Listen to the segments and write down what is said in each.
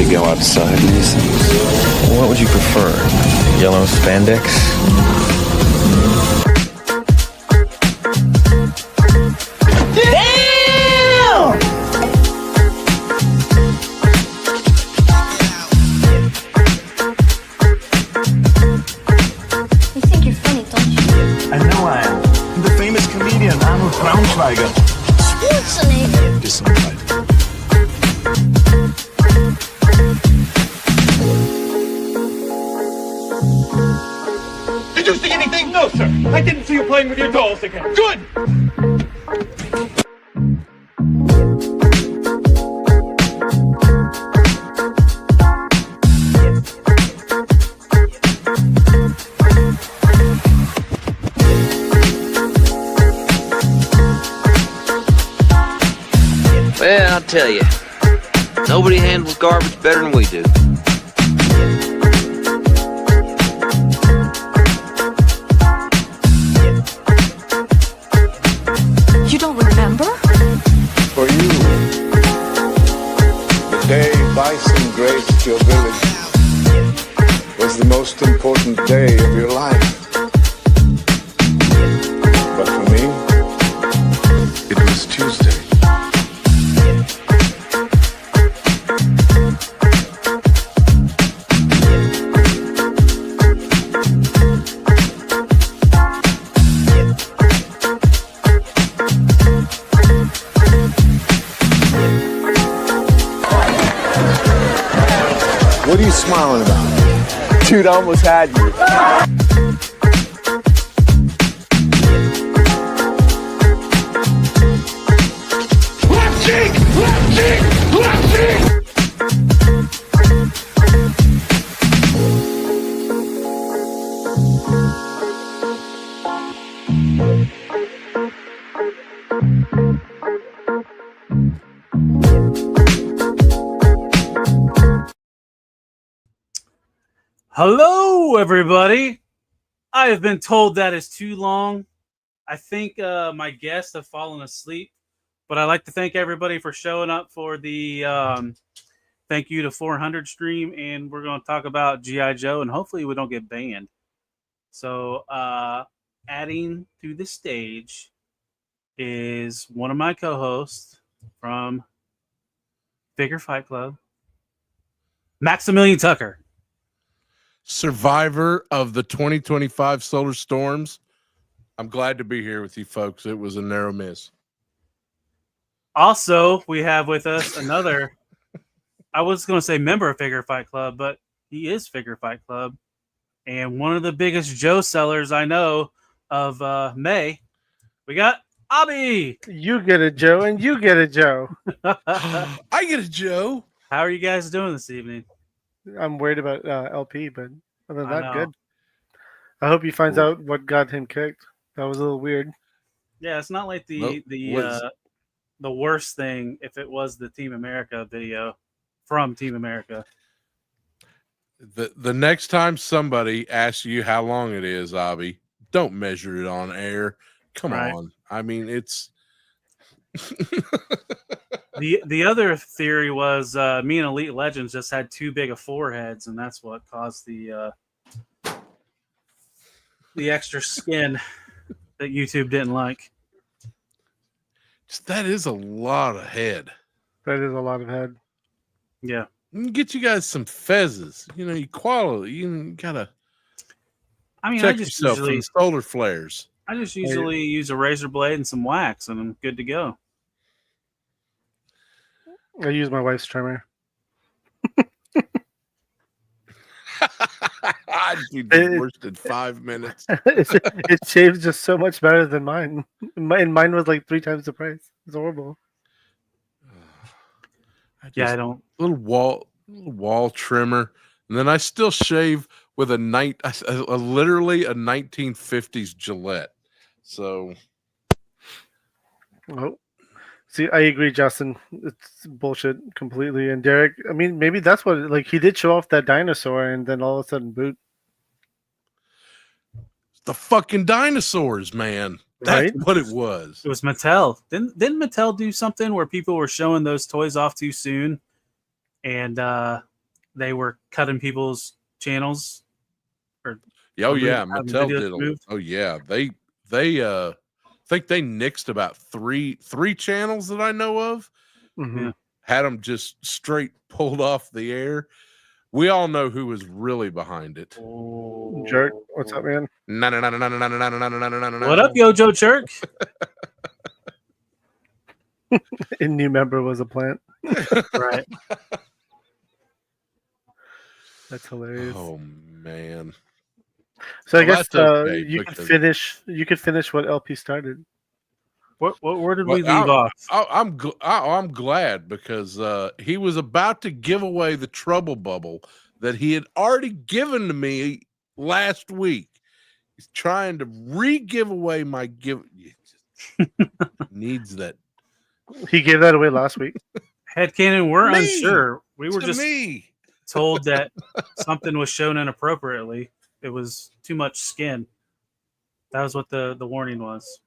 Go outside in these things. What would you prefer? Yellow spandex? Damn! You think you're funny, don't you? I know I am. I'm the famous comedian Arnold Braunschweiger. Schwarzenegger. Disappointed. Did you see anything? No, sir. I didn't see you playing with your dolls again. Good! Well, I'll tell you, nobody handles garbage better than we do. You don't remember? For you, the day bison graced your village was the most important day of your life. But for me, it was Tuesday. What are you smiling about? Dude, I almost had you. Left cheek! Left cheek! Left cheek! Hello, everybody. I have been told that is too long. I think my guests have fallen asleep, but I'd like to thank everybody for showing up for the thank you to 400 stream, and we're going to talk about G.I. Joe, and hopefully we don't get banned. So adding to the stage is one of my co-hosts from Figure Fight Club, Maximilion Tucker. Survivor of the 2025 solar storms. I'm glad to be here with you folks. It was a narrow miss. Also, we have with us another, I was going to say member of Figure Fight Club, but he is Figure Fight Club. And one of the biggest Joe sellers I know of May. We got Abby. You get a Joe and you get a Joe. I get a Joe. How are you guys doing this evening? I'm worried about LP, but other than I that, know. good. I hope he finds out what got him kicked. That was a little weird. Yeah, it's not like Well, the worst thing if it was the Team America video from Team America. The next time somebody asks you how long it is, Abby, don't measure it on air. Come Right. on. I mean, it's The other theory was me and Elite Legends just had too big of foreheads, and that's what caused the extra skin that YouTube didn't like. that is a lot of head. That is a lot of head. Yeah. You can get you guys some fezzes. You know, equality. You gotta I mean, check yourself for the solar flares. I just usually use a razor blade and some wax, and I'm good to go. I use my wife's trimmer. I'd be divorced in 5 minutes. It shaves just so much better than mine. Mine was like 3 times the price. It's horrible. I don't. Little wall trimmer, and then I still shave with literally a 1950s Gillette. So, Oh, See, I agree, Justin. It's bullshit completely. And Derek, I mean, maybe that's what like he did show off that dinosaur, and then all of a sudden, boot. The fucking dinosaurs, man. That's Right? what it was. It was Mattel. Didn't Mattel do something where people were showing those toys off too soon, and they were cutting people's channels? Oh yeah, having Mattel videos did. removed? Oh yeah, they think they nixed about three channels that I know of. Mhm. Had them just straight pulled off the air. We all know who was really behind it. Jerk, what's up, man? What What up, Yo Joe Jerk? A new member was a plant. Right. That's hilarious. Oh man. So I Well, guess that's okay, you could because- finish. You could finish what LP started. Where did we Well, leave off? I'm glad because he was about to give away the trouble bubble that he had already given to me last week. He's trying to re-give away my give. Needs that. He gave that away last week. Headcanon, we're Me! unsure. We were To just me. told that something was shown inappropriately. It was too much skin. That was what the warning was.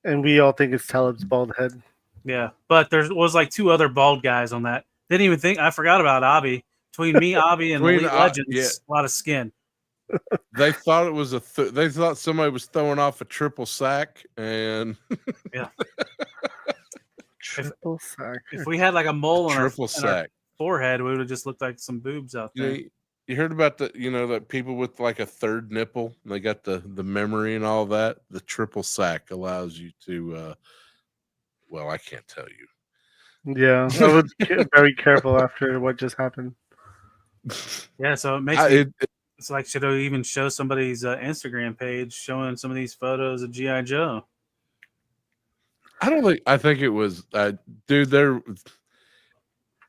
And we all think it's Talib's bald head. Yeah, but there was like two other bald guys on that. Didn't even think. I forgot about Abby. Between me, Abby, and Between, Elite Legends, yeah. a lot of skin. They thought it was they thought somebody was throwing off a triple sack, and Triple sack. If we had like a mole on triple our sack. forehead, we would have just looked like some boobs out there. You heard about that people with like a third nipple, and they got the memory and all that. The triple sack allows you to well, I can't tell you. Yeah, I would be very careful after what just happened. Yeah, so it makes it's like, should I even show somebody's Instagram page showing some of these photos of G.I. Joe? I think it was dude,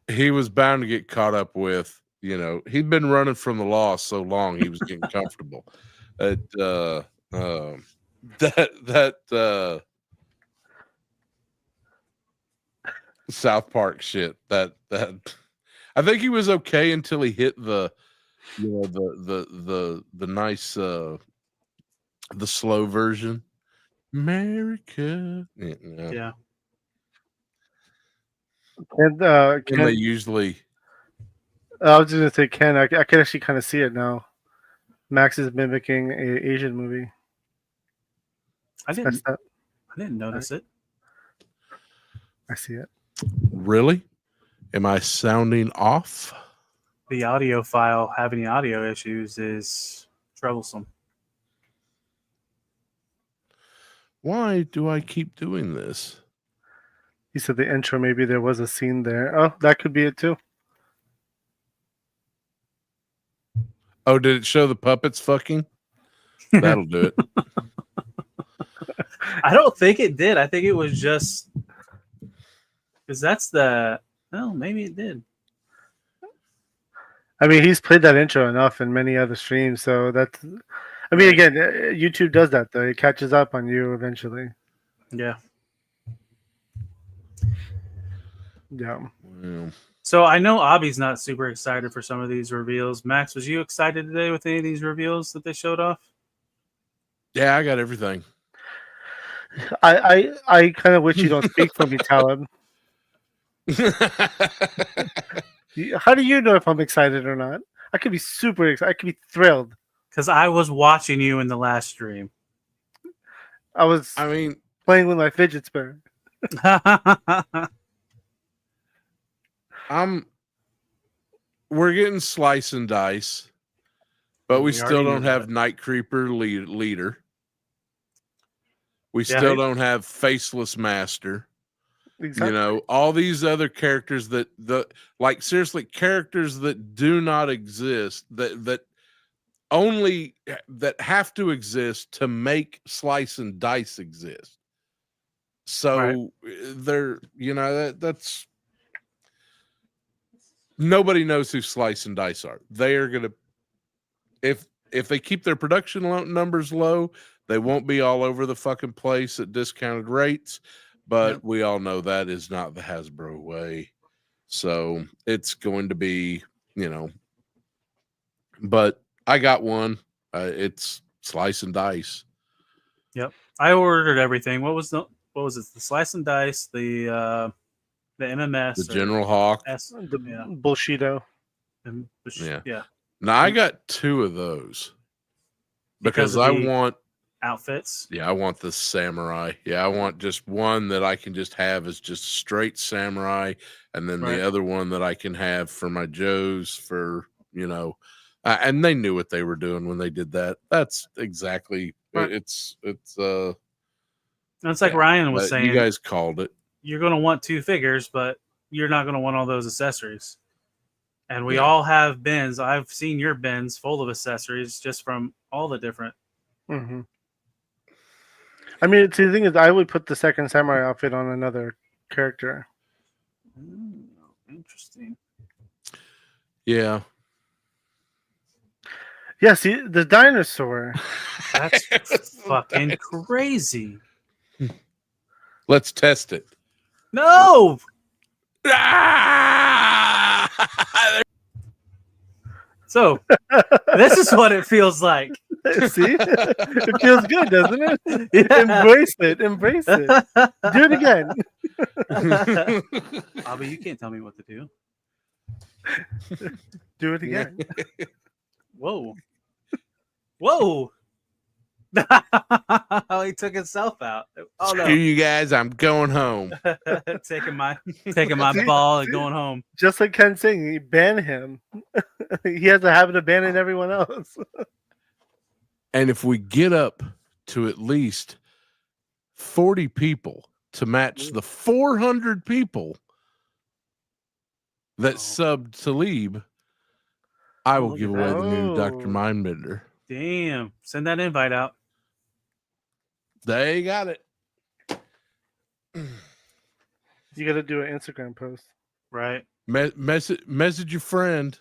he was bound to get caught up with, he'd been running from the law so long he was getting comfortable. South Park shit. That I think he was okay until he hit the nice the slow version. America. Yeah. And they usually I was just gonna say, Ken, I can actually kind of see it now. Max is mimicking a Asian movie. I Messed up. didn't notice it. I see it. Really? Am I sounding off? The audio file having audio issues is troublesome. Why do I keep doing this? He said the intro, maybe there was a scene there. Oh, that could be it too. Oh, did it show the puppets fucking? That'll do it. I don't think it did. I think it was just because maybe it did. I mean, he's played that intro enough in many other streams, so that's. I mean, again, YouTube does that though. It catches up on you eventually. Yeah. Yeah. Well, So I know Abby's not super excited for some of these reveals. Max, was you excited today with any of these reveals that they showed off? yeah, I got everything. I kind of wish you don't speak for me, Talib. How do you know if I'm excited or not? I could be super excited. I could be thrilled. Because I was watching you in the last stream. I was I mean, playing with my fidget spinner. we're getting slice and dice, but we We still already don't knew have that. Night Creeper leader. We Yeah. still don't have Faceless Master. Exactly. All these other characters seriously, characters that do not exist, that have to exist to make Slice and Dice exist. So that's nobody knows who Slice and Dice are. They are gonna, if they keep their production numbers low, they won't be all over the fucking place at discounted rates. But we all know that is not the Hasbro way. So it's going to be, but I got one. It's slice and dice. Yep. I ordered everything. What was it? The slice and dice, the MMS, The General Hawk. The Bushido. Yeah. Now I got 2 of those because I want outfits. Yeah, I want the samurai. Yeah, I want just one that I can just have as just straight samurai, and then the other one that I can have for my Joes for, and they knew what they were doing when they did that. That's exactly it's like Ryan was saying. You guys called it. You're going to want 2 figures, but you're not going to want all those accessories. And we all have bins. I've seen your bins full of accessories just from all the different. Mm-hmm. I mean, see, the thing is, I would put the second samurai outfit on another character. Interesting. Yeah. Yeah, see, the dinosaur. That's fucking crazy. Let's test it. No! So, this is what it feels like. See? It feels good, doesn't it? Yeah. Embrace it. Embrace it. Do it again. Bobby, you can't tell me what to do. Do it again. Whoa. Whoa. He took himself out. Oh no. Screw you guys, I'm going home. taking my ball and going home. Just like Ken saying, ban him. He has a habit of banning everyone else. And if we get up to at least 40 people to match the 400 people that subbed Talib, I will give away the new Dr. Mindbender. Damn. Send that invite out. They got it. You got to do an Instagram post. Right. Message your friend.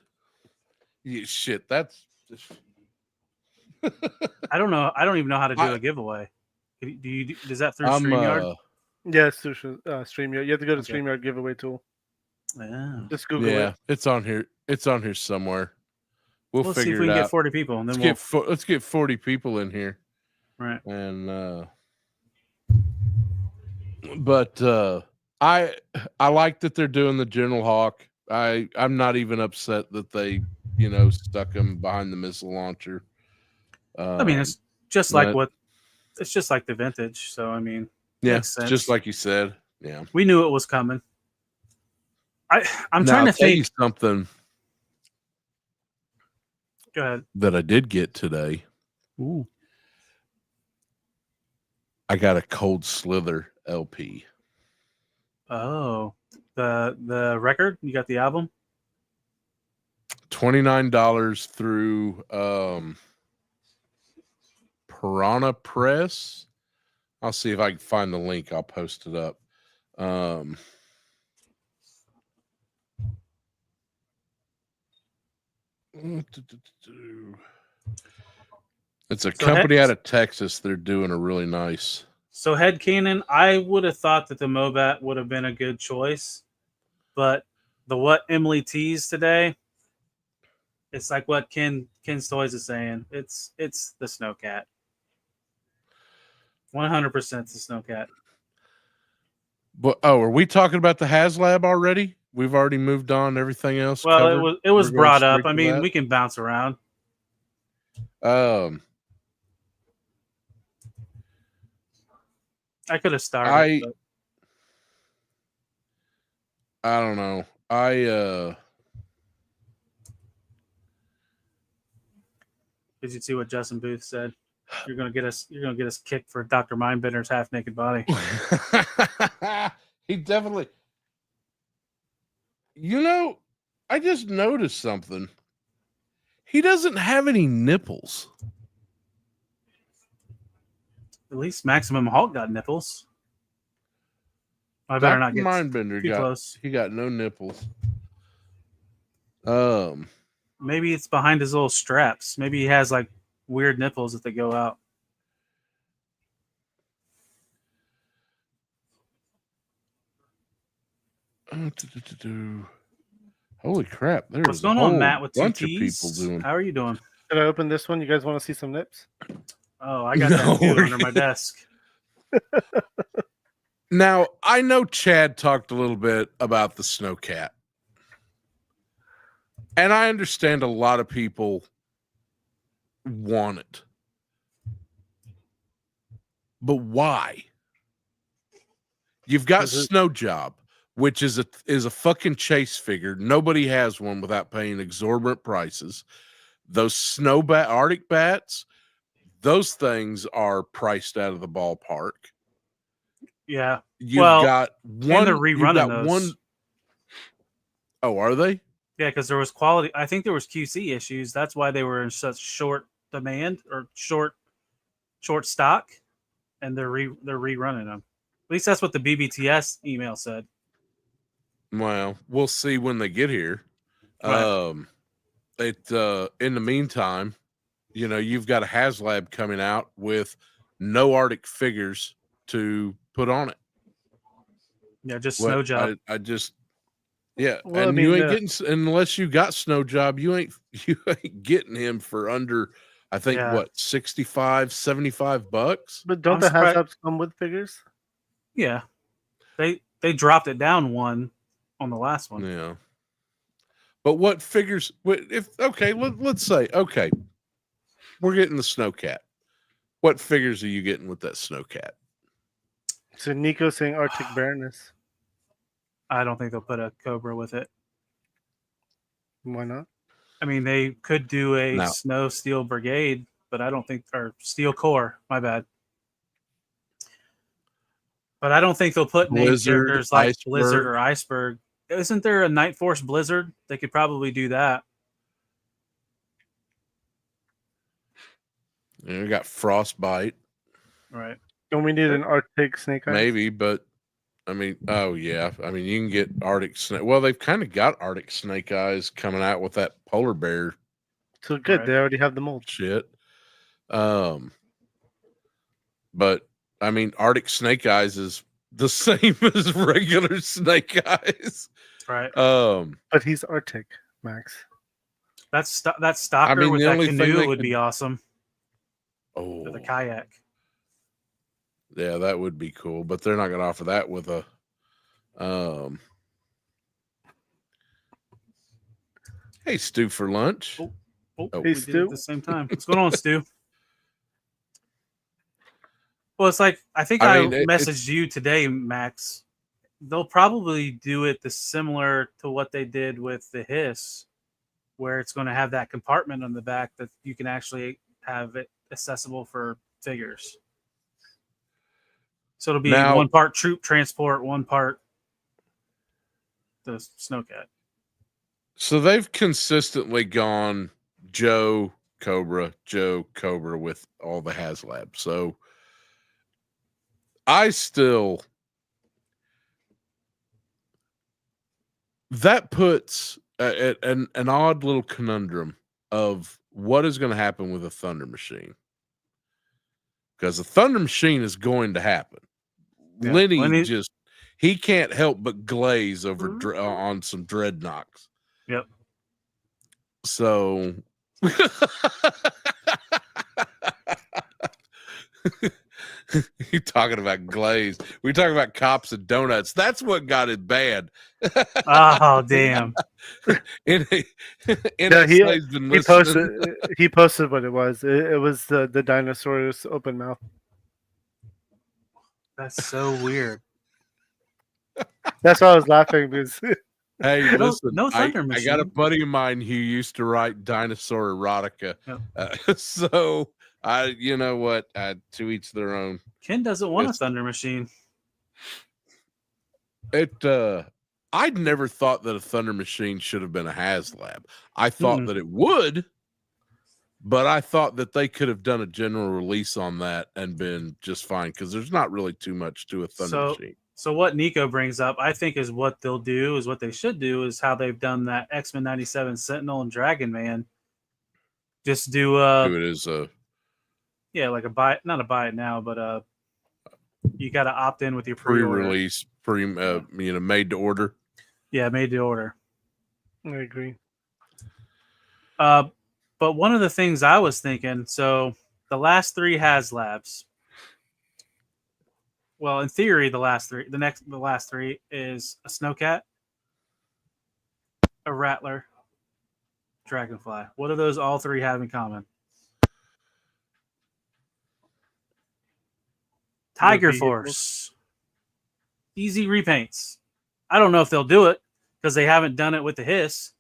Yeah, shit, that's... I don't know. I don't even know how to do a giveaway. Does that through StreamYard? Yeah, it's through StreamYard. You have to go to StreamYard giveaway tool. Yeah. Just Google it. Yeah, it's on here. It's on here somewhere. We'll figure see if we can get 40 people, and then let's get 40 people in here. Right. And but I like that they're doing the General Hawk. I'm not even upset that they stuck him behind the missile launcher. I mean, it's just like it's just like the vintage. So I mean, yeah, just like you said. Yeah, we knew it was coming. I'm trying to think something. Go ahead. That I did get today. Ooh. I got a Cold Slither LP. Oh, the record? You got the album? $29 through Piranha Press. I'll see if I can find the link. I'll post it up. It's a company out of Texas. They're doing a really nice. So headcanon, I would have thought that the Mobat would have been a good choice, but what Emily teased today, it's like what Ken's Toys is saying. It's the Snowcat. 100% the Snowcat. But are we talking about the HasLab already? We've already moved on. Everything else. Well, covered? it was brought up. I mean, we can bounce around. I could have started. I don't know. Did you see what Justin Booth said? You're gonna get us kicked for Dr. Mindbender's half naked body. He definitely. I just noticed something. He doesn't have any nipples. At least Maximum Hulk got nipples. I better not get Mindbender too close. He got no nipples. Maybe it's behind his little straps. Maybe he has like weird nipples that they go out. Holy crap! What's There's a going whole on, Matt? With two bunch of people T's? doing. How are you doing? Should I open this one? You guys want to see some nips? Oh, I got No, that too we're under my desk. Now I know Chad talked a little bit about the snowcat, and I understand a lot of people want it, but why? You've got Snow Job, which is a fucking chase figure. Nobody has one without paying exorbitant prices. Those Arctic bats, those things are priced out of the ballpark. Yeah. You've got one. And they're rerunning those. One. Oh, are they? Yeah, because there was quality. I think there was QC issues. That's why they were in such short demand or short stock, and they're rerunning them. At least that's what the BBTS email said. Well, we'll see when they get here. Right. In the meantime, you've got a HasLab coming out with no Arctic figures to put on it. Yeah, just Snow Job. I just well, and you ain't getting, unless you got Snow Job, you ain't getting him for under, I think, what, $65-$75. But don't the HasLabs come with figures? Yeah, they dropped it down one on the last one. Yeah, but what figures? Let's say we're getting the Snowcat. What figures are you getting with that Snowcat? So Nico saying Arctic Baroness. I don't think they'll put a Cobra with it. Why not? I mean, they could do a Snow Steel Brigade, but I don't think, or Steel Corps. My bad. But I don't think they'll put named characters like Blizzard or Iceberg. Isn't there a Night Force Blizzard? They could probably do that. We got Frostbite. Right. Don't we need an Arctic Snake Eyes? Maybe, but I mean, oh yeah. I mean, you can get Arctic Snake. Well, they've kind of got Arctic Snake Eyes coming out with that polar bear. So good. Right. They already have the mold. Shit. But I mean, Arctic Snake Eyes is the same as regular Snake Eyes. Right. But he's Arctic, Max. That Stalker with that canoe would be awesome. Oh. With a kayak. Yeah, that would be cool, but they're not going to offer that with a Hey, Stu for lunch. Hey, Stu. At the same time. What's going on, Stu? Well, it's like I messaged you today, Max. They'll probably do it similar to what they did with the Hiss, where it's going to have that compartment on the back that you can actually have it accessible for figures. So it'll be one part troop transport, one part the Snowcat. So they've consistently gone Joe Cobra with all the HasLab. So that puts an odd little conundrum of what is going to happen with a Thunder Machine. Because the Thunder Machine is going to happen. Yeah, Lenny he can't help but glaze over on some Dreadnoks. Yep. So you're talking about glaze. We're talking about cops and donuts. That's what got it bad. Oh, damn. He posted what it was. It was the dinosaur's open mouth. That's so weird. That's why I was laughing because hey, listen, no Thunder Machine. I got a buddy of mine who used to write dinosaur erotica. Yep. So you know what? To each their own. Ken doesn't want a Thunder Machine. I'd never thought that a Thunder Machine should have been a HasLab. I thought that it would, but I thought that they could have done a general release on that and been just fine because there's not really too much to a Thunder Machine. So what Nico brings up, I think, is what they'll do, is what they should do, is how they've done that X-Men 97 Sentinel and Dragon Man. Just do it is like not a buy it now, but you got to opt in with your pre-release, made to order. Yeah, made to order. I agree. But one of the things I was thinking, so the last 3 HasLabs. Well, in theory, the last 3 is a snowcat, a rattler, dragonfly. What do those all 3 have in common? Tiger Force. Easy repaints. I don't know if they'll do it because they haven't done it with the Hiss.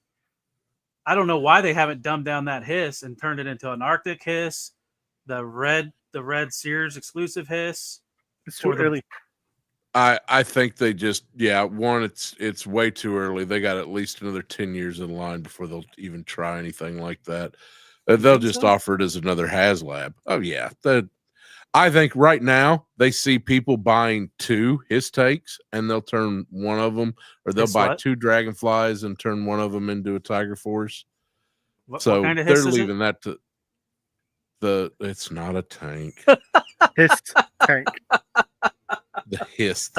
I don't know why they haven't dumbed down that Hiss and turned it into an Arctic Hiss, the red Sears exclusive Hiss. It's too early. I think they just it's way too early. They got at least another 10 years in line before they'll even try anything like that. They'll just offer it as another HasLab. Oh yeah, I think right now they see people buying 2 Hiss takes and they'll turn one of them, or they'll buy 2 Dragonflies and turn one of them into a Tiger Force. What kind of they're Hiss is leaving that to it's not a tank. Hiss tank. The Hiss.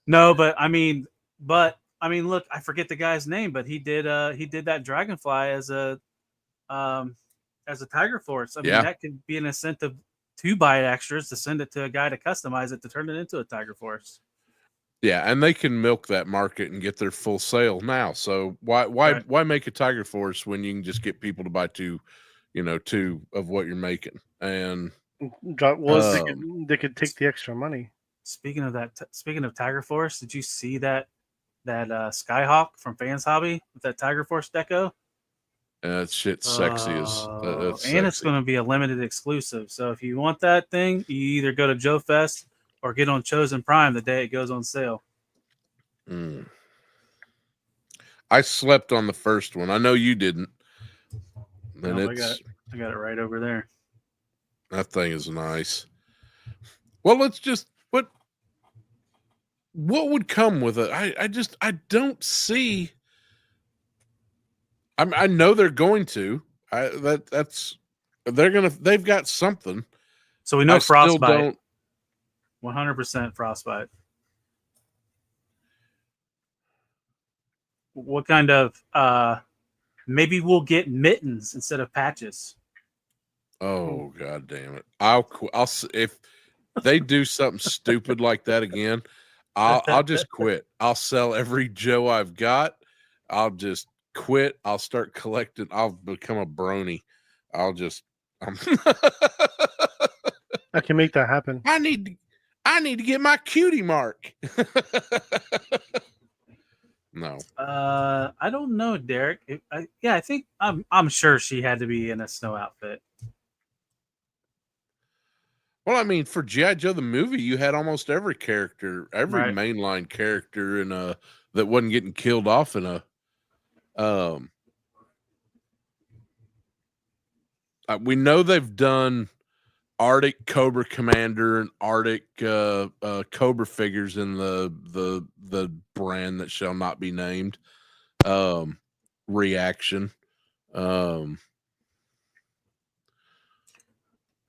No, but I mean, look, I forget the guy's name, but he did that Dragonfly as a Tiger Force. I mean, that could be an incentive to buy extras to send it to a guy to customize it to turn it into a Tiger Force. Yeah, and they can milk that market and get their full sale now. So why make a Tiger Force when you can just get people to buy 2 of what you're making? And they could take the extra money. Speaking of Tiger Force, did you see that Skyhawk from Fans Hobby with that Tiger Force deco? That shit's sexy and sexy. It's going to be a limited exclusive. So if you want that thing, you either go to Joe Fest or get on Chosen Prime the day it goes on sale. I slept on the first one. I know you didn't. And I got it right over there. That thing is nice. Well, let's just what would come with it? I don't see. I know they're going to. They've got something. So we know Frostbite. 100% Frostbite. What kind of maybe we'll get mittens instead of patches. Oh god damn it. I'll if they do something stupid like that again, I'll just quit. I'll sell every Joe I've got. I'll just quit. I'll start collecting. I'll become a brony. I can make that happen. I need to get my cutie mark. No. I don't know, Derek. I think I'm sure she had to be in a snow outfit. Well, I mean, for G.I. Joe the movie, you had almost every character, every mainline character in that wasn't getting killed off in a we know they've done Arctic Cobra Commander and Arctic Cobra figures in the brand that shall not be named. Reaction.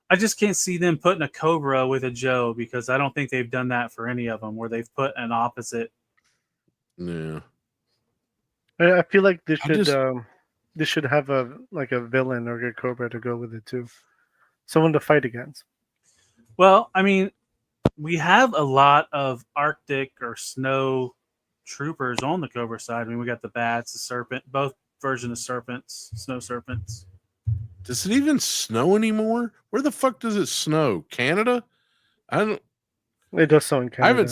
I just can't see them putting a Cobra with a Joe because I don't think they've done that for any of them where they've put an opposite. Yeah. I feel like they should have a villain or a Cobra to go with it too. Someone to fight against. Well, I mean, we have a lot of Arctic or snow troopers on the Cobra side. I mean, we got the bats, the serpent, both versions of serpents, snow serpents. Does it even snow anymore? Where the fuck does it snow? Canada? I don't. It does snow in Canada.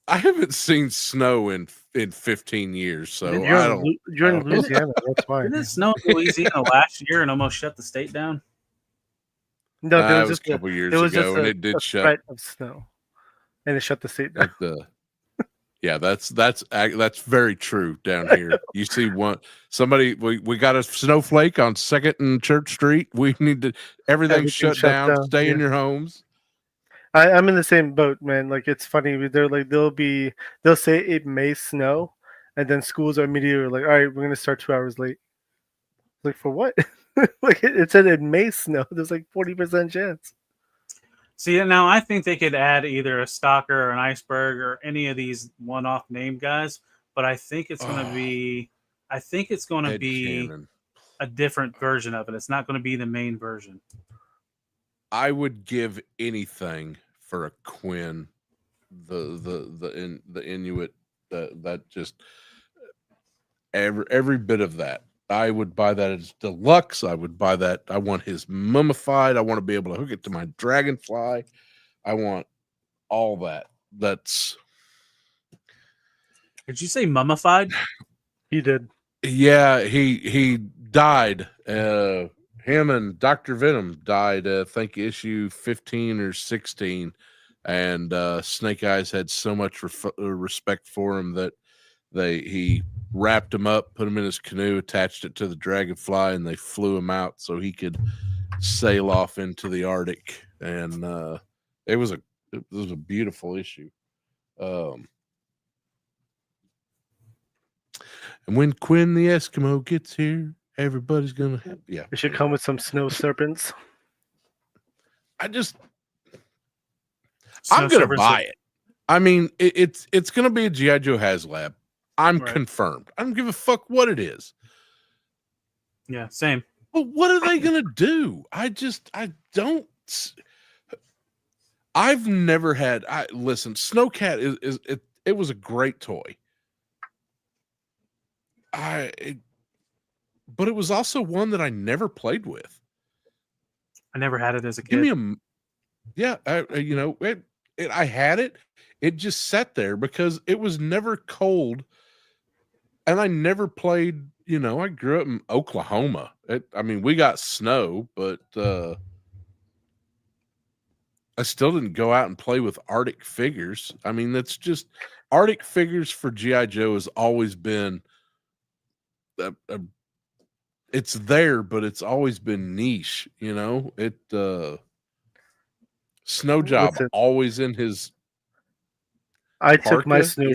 I haven't seen snow in 15 years, so you're in Louisiana. That's why. Didn't it snow in Louisiana last year and almost shut the state down? No, there was just a couple years ago, and it did shut. Threat of snow, and it shut the state down. Yeah, that's very true down here. You see we got a snowflake on 2nd and Church Street. We need to everything shut down. Stay in your homes. I'm in the same boat, man. Like it's funny. They're like they'll say it may snow, and then schools are immediately like, all right, we're gonna start 2 hours late. Like for what? Like it said it may snow. There's like 40% chance. See, now I think they could add either a Stalker or an Iceberg or any of these one-off name guys, but I think it's going to be, Ed Cannon. a different version of it. It's not going to be the main version. I would give anything for a Quinn, the Inuit, that just every bit of that. I would buy that as deluxe. I would buy that. I want his mummified. I want to be able to hook it to my dragonfly. I want all that. That's. Did you say mummified? He did. Yeah, he died. Him and Dr. Venom died, I think issue 15 or 16. And Snake Eyes had so much respect for him that he wrapped him up, put him in his canoe, attached it to the dragonfly, and they flew him out so he could sail off into the Arctic. And it was a beautiful issue. And when Quinn the Eskimo gets here, everybody's gonna have, yeah. It should come with some snow serpents. I'm gonna buy it. I mean, it's gonna be a G.I. Joe HasLab. I'm confirmed. I don't give a fuck what it is. Yeah, same. But what are they gonna do? I don't. I've never had. Listen, Snowcat it was a great toy. But it was also one that I never played with. I never had it as a kid. Give me I had it. It just sat there because it was never cold, and I never played. I grew up in Oklahoma. We got snow, but I still didn't go out and play with Arctic figures. That's just Arctic figures for G.I. Joe has always been. It's there, but it's always been niche. Snow Job always in his. I took my snow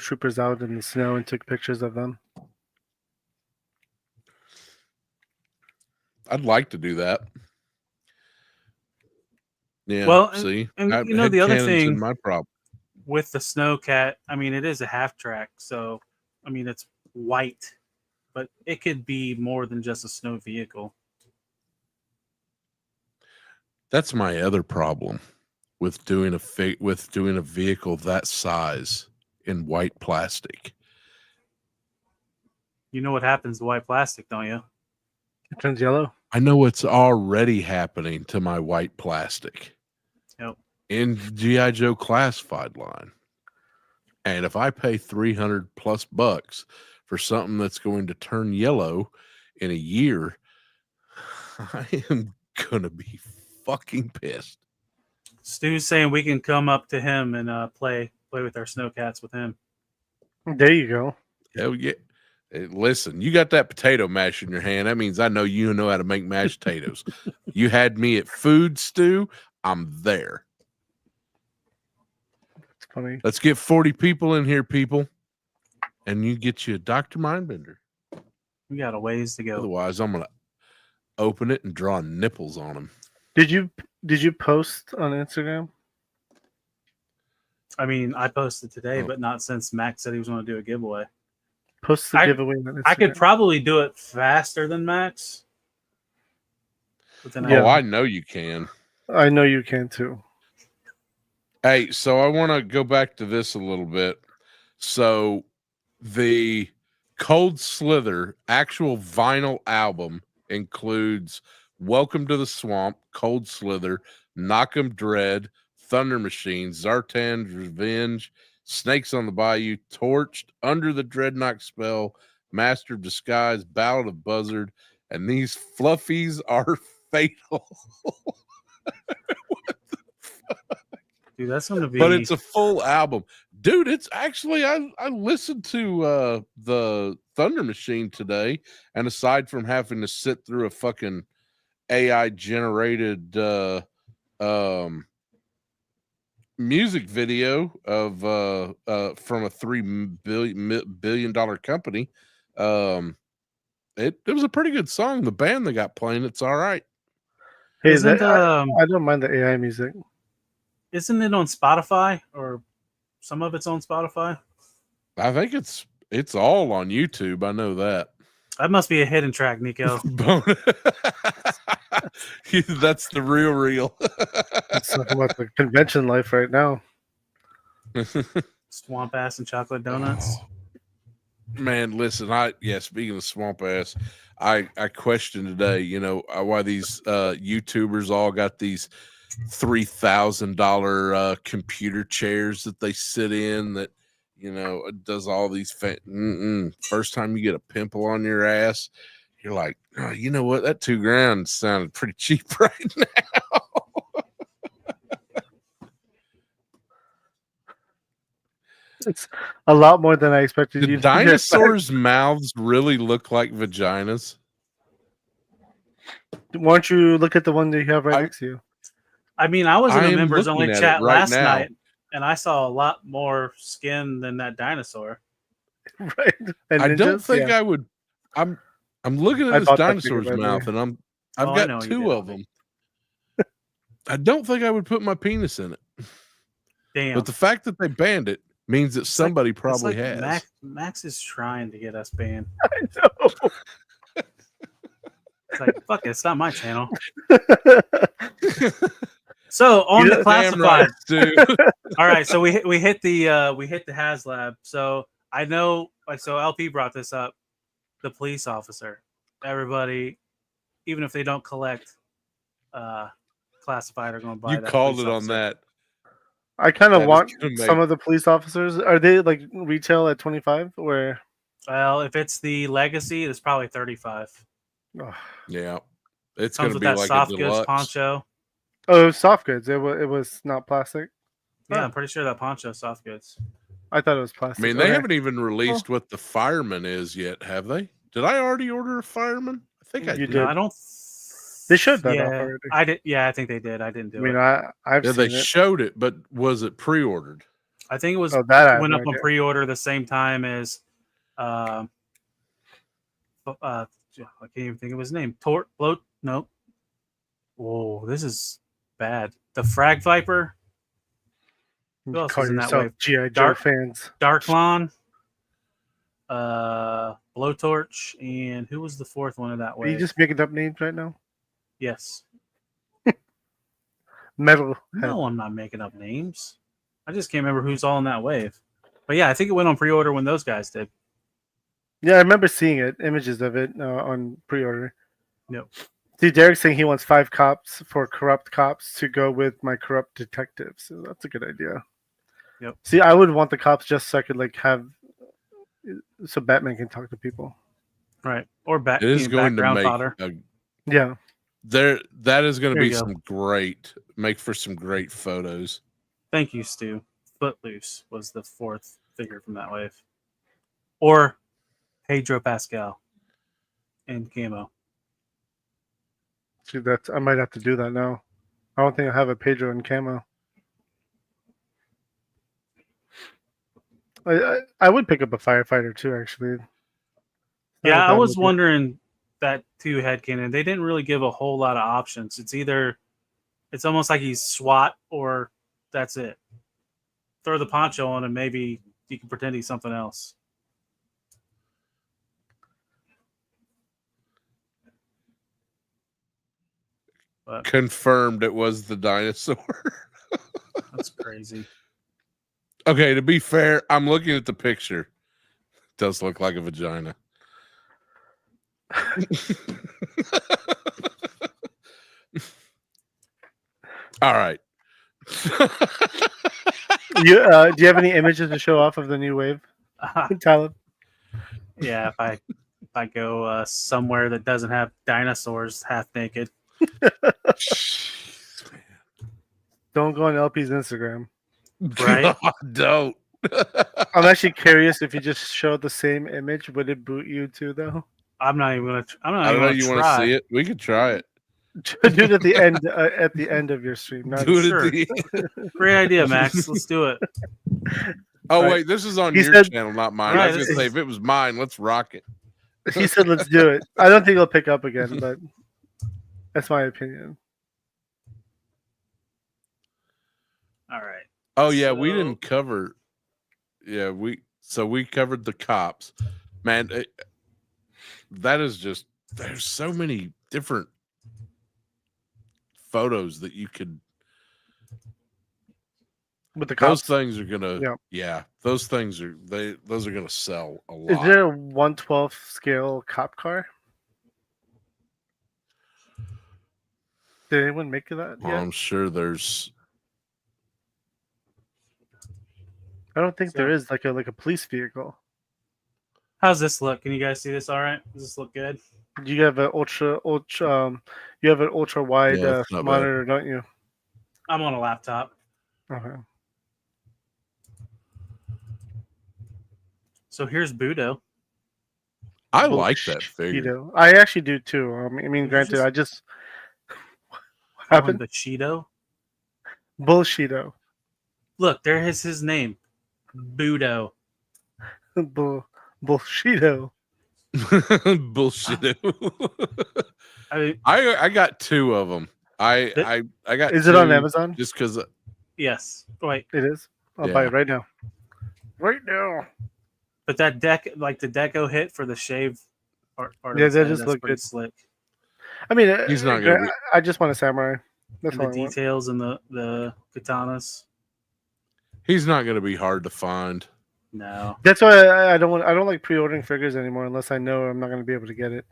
troopers out in the snow and took pictures of them. I'd like to do that. Yeah. Well, see, and the other thing, my problem with the Snowcat, it is a half track, so it's white, but it could be more than just a snow vehicle. That's my other problem with doing a vehicle that size in white plastic. You know what happens to white plastic, don't you? It turns yellow. I know it's already happening to my white plastic. Yep. In G.I. Joe classified line. And if I pay $300+ for something that's going to turn yellow in a year, I am gonna be fucking pissed. Stu's saying we can come up to him and play with our Snowcats with him. There you go. Hell yeah. Hey, listen, you got that potato mash in your hand. That means I know you know how to make mashed potatoes. You had me at food, Stu. I'm there. It's funny. Let's get 40 people in here, people. And you get you a Dr. Mindbender. We got a ways to go. Otherwise, I'm going to open it and draw nipples on them. Did you post on Instagram? I posted today, but not since Max said he was going to do a giveaway. Post the giveaway on Instagram. I could probably do it faster than Max. I know you can. I know you can too. Hey, so I want to go back to this a little bit. So the Cold Slither actual vinyl album includes Welcome to the Swamp, Cold Slither, Knock 'em Dread, Thunder Machine, Zartan's Revenge, Snakes on the Bayou, Torched, Under the Dreadnought Spell, Master of Disguise, Ballad of Buzzard, and These Fluffies Are Fatal. What the fuck? Dude, that's going to be... But it's a full album. Dude, it's actually... I listened to the Thunder Machine today, and aside from having to sit through a fucking AI-generated... music video of from a $3 billion company. It was a pretty good song. The band they got playing, it's all right. Hey, Isn't I don't mind the AI music. isn't it on Spotify or some of it's on Spotify? I think it's all on YouTube. I know that. That must be a hidden track, Nico. That's the real. It's talking about the convention life right now. Swamp ass and chocolate donuts. Man, listen, speaking of swamp ass, I questioned today, why these YouTubers all got these $3,000 computer chairs that they sit in that, does all these first time you get a pimple on your ass, you're like, oh, you know what? That $2,000 sounded pretty cheap right now. It's a lot more than I expected. Do dinosaurs' mouths really look like vaginas? Why don't you look at the one that you have right next to you? I mean, I was in a members only chat right last now. night, and I saw a lot more skin than that dinosaur. Right. And I don't think I would. I'm looking at this dinosaur's mouth, and I've got two of them. I don't think I would put my penis in it. Damn. But the fact that they banned it means that somebody probably has. Max is trying to get us banned. I know. It's like, fuck it, it's not my channel. So on the classified, all right. So we hit the HasLab. So I know, so LP brought this up. The police officer, everybody, even if they don't collect classified, are going to buy. You called it on that. I kind of want some of the police officers. Are they like retail at 25 or? Well, if it's the legacy, it's probably 35. Oh. Yeah, it's going to be like soft goods poncho. Oh, it was soft goods. It was not plastic. Yeah, I'm pretty sure that poncho is soft goods. I thought it was plastic. I mean, they haven't even released what the fireman is yet, have they? Did I already order a fireman? I think I did. No, I don't. They showed that already. I did. Yeah, I think they did. I didn't do it. I've seen they showed it, but was it pre-ordered? I think it was. Went up on pre-order the same time as. I can't even think of his name. Nope. Whoa, this is bad. The Frag Viper. Who else is in that wave? G.I. Joe fans. Darklon. Blowtorch, and who was the fourth one of that wave? Are you just making up names right now? Yes. Metal. No, I'm not making up names. I just can't remember who's all in that wave. But yeah, I think it went on pre-order when those guys did. Yeah, I remember seeing it, images of it on pre-order. Yep. See, Derek's saying he wants 5 cops for corrupt cops to go with my corrupt detectives. So that's a good idea. Yep. See, I would want the cops just so I could so Batman can talk to people. Right. Or it is going to make fodder. Yeah. That is going to be make for some great photos. Thank you, Stu. Footloose was the fourth figure from that wave. Or Pedro Pascal in camo. See, I might have to do that now. I don't think I have a Pedro in camo. I would pick up a firefighter too, actually. Yeah, I was wondering that too, Headcanon. They didn't really give a whole lot of options. It's almost like he's SWAT or that's it. Throw the poncho on and maybe you can pretend he's something else. But confirmed it was the dinosaur. That's crazy. Okay, to be fair, I'm looking at the picture. It does look like a vagina. All right. Do you have any images to show off of the new wave, Tyler? Yeah, if I go somewhere that doesn't have dinosaurs half naked. Don't go on LP's Instagram. Right? Don't. I'm actually curious if you just showed the same image, would it boot you too, though? I'm not even gonna. I'm not I even don't know. gonna You try. want to see it? We could try it. Do it at the end. At the end of your stream. Do it Sure. at the Great idea, Max. Let's do it. Oh Right. wait, this is on He your said- channel, not mine. Right, I was gonna say if it was mine, let's rock it. He said, "Let's do it." I don't think he'll pick up again, but that's my opinion. Oh yeah, we So- didn't cover. Yeah, we covered the cops. Man, that is just there's so many different photos that you could. With the Those cops. things are gonna. Yeah. Yeah, those things are those are gonna sell a lot. Is there a 1/12 scale cop car? Did anyone make that Well, yet? I'm sure there's. I don't think So- there is like a police vehicle. How's this look? Can you guys see this all right? Does this look good? You have an ultra you have an ultra wide Yeah, it's not bad. monitor, don't you? I'm on a laptop. Okay. So here's Budo. I like that figure. Cheeto. I actually do too. I mean, you granted, just- I just what On happened? the Cheeto. Bullshito. Look, there is his name. Budo. Bullshito. Bullshit. I mean, I got 2 of them. I got. Is it on 2 Amazon? Just because. yes. Wait, It is. I'll buy Yeah. it right now. Right now. but that deck, like the deco hit for the shave part Yeah, of his that head, does that's look pretty good. slick. I mean, He's not gonna be- I just want a samurai. That's And all the I want. details and the katanas. He's not going to be hard to find. No. That's why I don't like pre-ordering figures anymore unless I know I'm not going to be able to get it.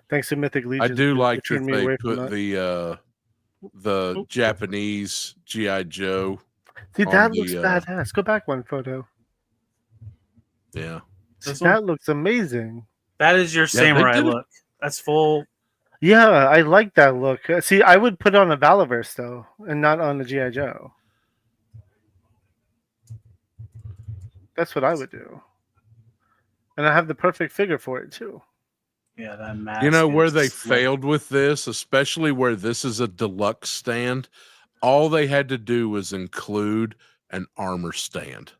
Thanks to Mythic Legion. I do like that turned me they away from put that. the Japanese GI Joe. See, on that the, looks badass. Go back one photo. Yeah. This That one? looks amazing. That is your they samurai did it. look. That's full. Yeah, I like that look. See, I would put it on a Valaverse though, and not on the GI Joe. That's what I would do. And I have the perfect figure for it too. Yeah, that mask. You know where is they slick. failed with this, especially where this is a deluxe stand? All they had to do was include an armor stand.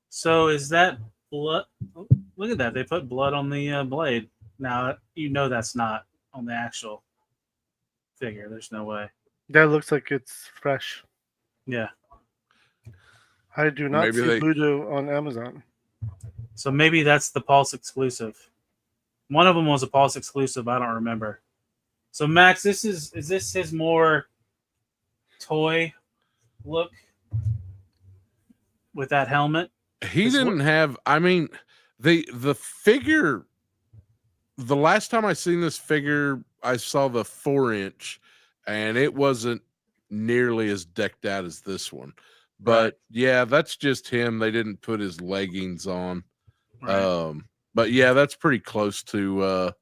So is that blood? Oh, look at that. They put blood on the blade. Now you know that's not on the actual figure. There's no way. That looks like it's fresh. Yeah. I do not Maybe see they- Voodoo on Amazon. So maybe that's the Pulse exclusive. One of them was a Pulse exclusive. I don't remember. So Max, is this his more toy look with that helmet? He didn't have. I mean, the figure. The last time I seen this figure, I saw the 4-inch, and it wasn't nearly as decked out as this one. But yeah, that's just him. They didn't put his leggings on. Right. But yeah, that's pretty close to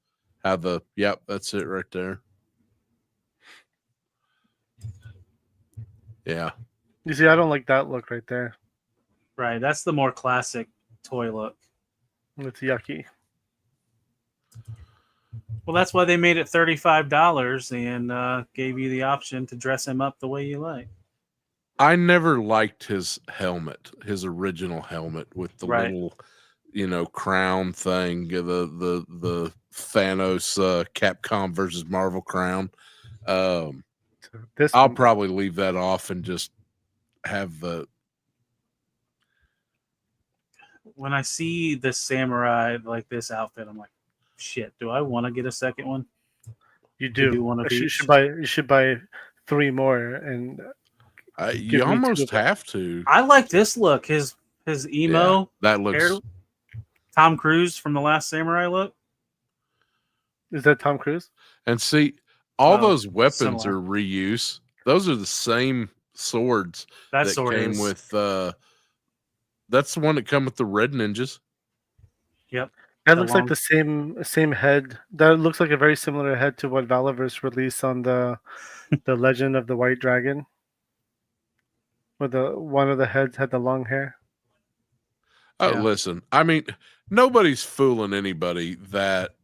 how the. Yep, that's it right there. Yeah. You see, I don't like that look right there. Right. That's the more classic toy look. It's yucky. Well, that's why they made it $35 and gave you the option to dress him up the way you like. I never liked his helmet, his original helmet with the Right. little, crown thing, the Thanos Capcom versus Marvel crown. This I'll one- probably leave that off and just have the. When I see this samurai like this outfit, I'm like, shit, do I want to get a second one? you do. do one of You each. should buy 3 more, and Give You me almost 2 of have to. I like this look. His emo That looks. hair, Tom Cruise from the last samurai look. is that Tom Cruise? And see, all Well, those weapons similar. are reuse. Those are the same swords That that sword came is. with. That's the one that come with the red ninjas. Yep. That The looks like long- the same head. That looks like a very similar head to what Valaverse released on the Legend of the White Dragon, where one of the heads had the long hair. Oh, Yeah. listen. I mean, nobody's fooling anybody that,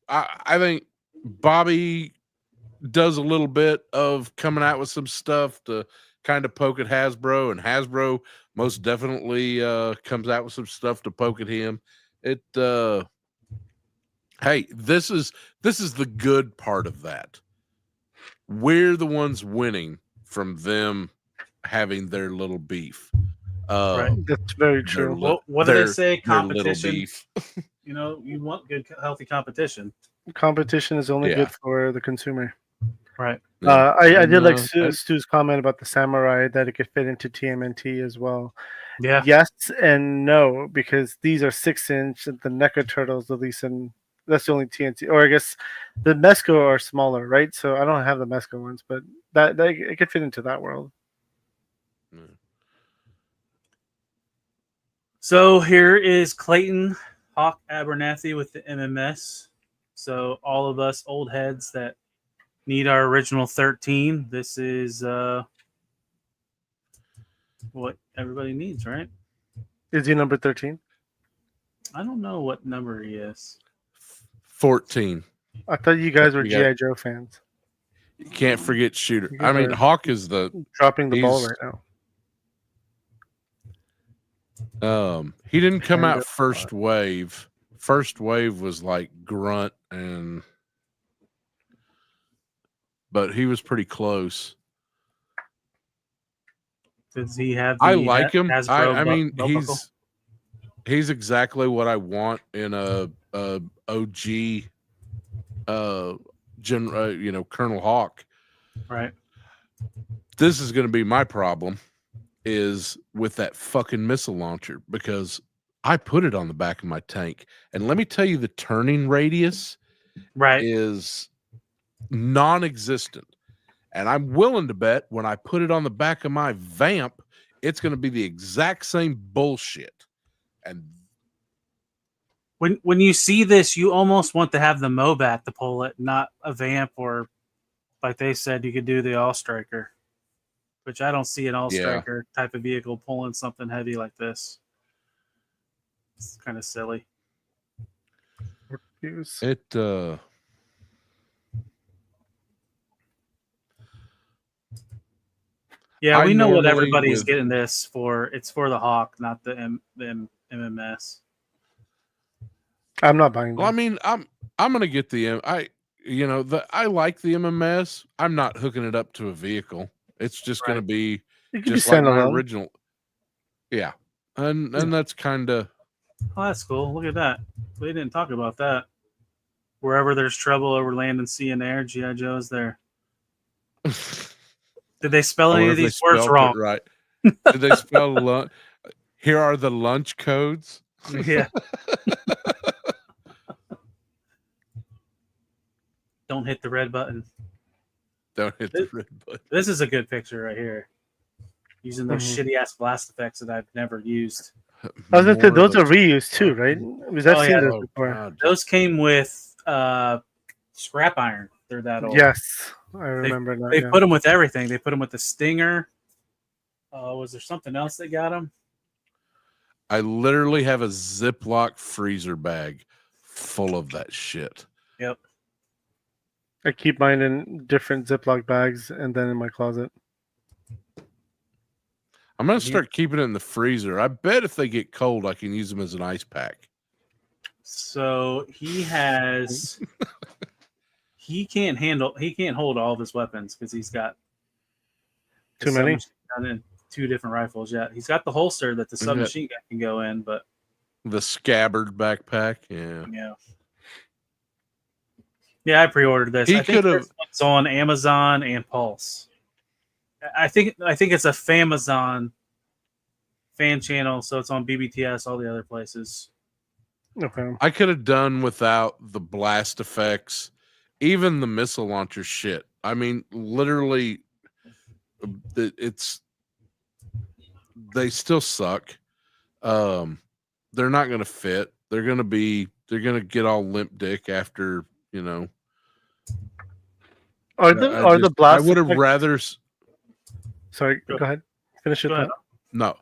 I think Bobby does a little bit of coming out with some stuff to kind of poke at Hasbro, and Hasbro most definitely comes out with some stuff to poke at him. Hey, this is the good part of that. we're the ones winning from them having their little beef. Right. That's very true. What do they say? Their little Competition. beef. You know, you want good, healthy competition. Competition is only Yeah. good for the consumer. Right. I did like No, Stu's comment about the samurai that it could fit into TMNT as well. Yeah. Yes and no, because these are 6-inch. The NECA turtles, at least, and that's the only TNT. Or I guess the Mesco are smaller, right? So I don't have the Mesco ones, but that it could fit into that world. So here is Clayton Hawk Abernathy with the MMS. So all of us old heads that need our original 13, this is what everybody needs, right? Is he number 13? I don't know what number he is. 14. I thought you guys were You got- G.I. Joe fans. You can't forget Shooter. You I guys mean, are Hawk is dropping the ball he's- right now. He didn't come Kind out of first wave. First wave was like Grunt but he was pretty close. Does he have the I like him. Hasbro I mean, belt buckle? he's exactly what I want in a OG Colonel Hawk. Right. This is going to be my problem is with that fucking missile launcher because I put it on the back of my tank. And let me tell you, the turning radius is non-existent. And I'm willing to bet when I put it on the back of my Vamp, it's going to be the exact same bullshit. And when you see this, you almost want to have the Mobat to pull it, not a Vamp or, like they said, you could do the All-Striker. Which I don't see an All-Striker type of vehicle pulling something heavy like this. It's kind of silly. Yeah, we know what everybody's getting this for. It's for the Hawk, not the MMS. I'm not buying them. Well, I mean, I'm gonna get the I like the MMS. I'm not hooking it up to a vehicle. It's just gonna be just like my original. Yeah, and that's kind of. Oh, that's cool. Look at that. We didn't talk about that. Wherever there's trouble over land and sea and air, G.I. Joe's there. Did they spell any of these words wrong? Right. Did they spell lunch? Here are the lunch codes. Yeah. Don't hit the red button. Don't hit the red button. This is a good picture right here. Using those shitty ass blast effects that I've never used. I was gonna say those are reused too, right? Because I've seen those before. God. Those came with scrap iron. They're that old. Yes, I remember that. They put them with everything. They put them with the Stinger. Was there something else that got them? I literally have a Ziploc freezer bag full of that shit. Yep. I keep mine in different Ziploc bags and then in my closet. I'm going to start keeping it in the freezer. I bet if they get cold, I can use them as an ice pack. So he has... he can't hold all of his weapons because he's got... Too many? And 2 different rifles, yeah. He's got the holster that the submachine gun can go in, but... The scabbard backpack, yeah. Yeah. Yeah, I pre-ordered this. I think it's on Amazon and Pulse. I think it's a Famazon fan channel, so it's on BBTS, all the other places. Okay. I could have done without the blast effects, even the missile launcher shit. I mean, literally, they still suck. They're not going to fit. They're going to get all limp dick after, Are the blast? I would have rather. Sorry, go ahead. Finish it. Go ahead. No.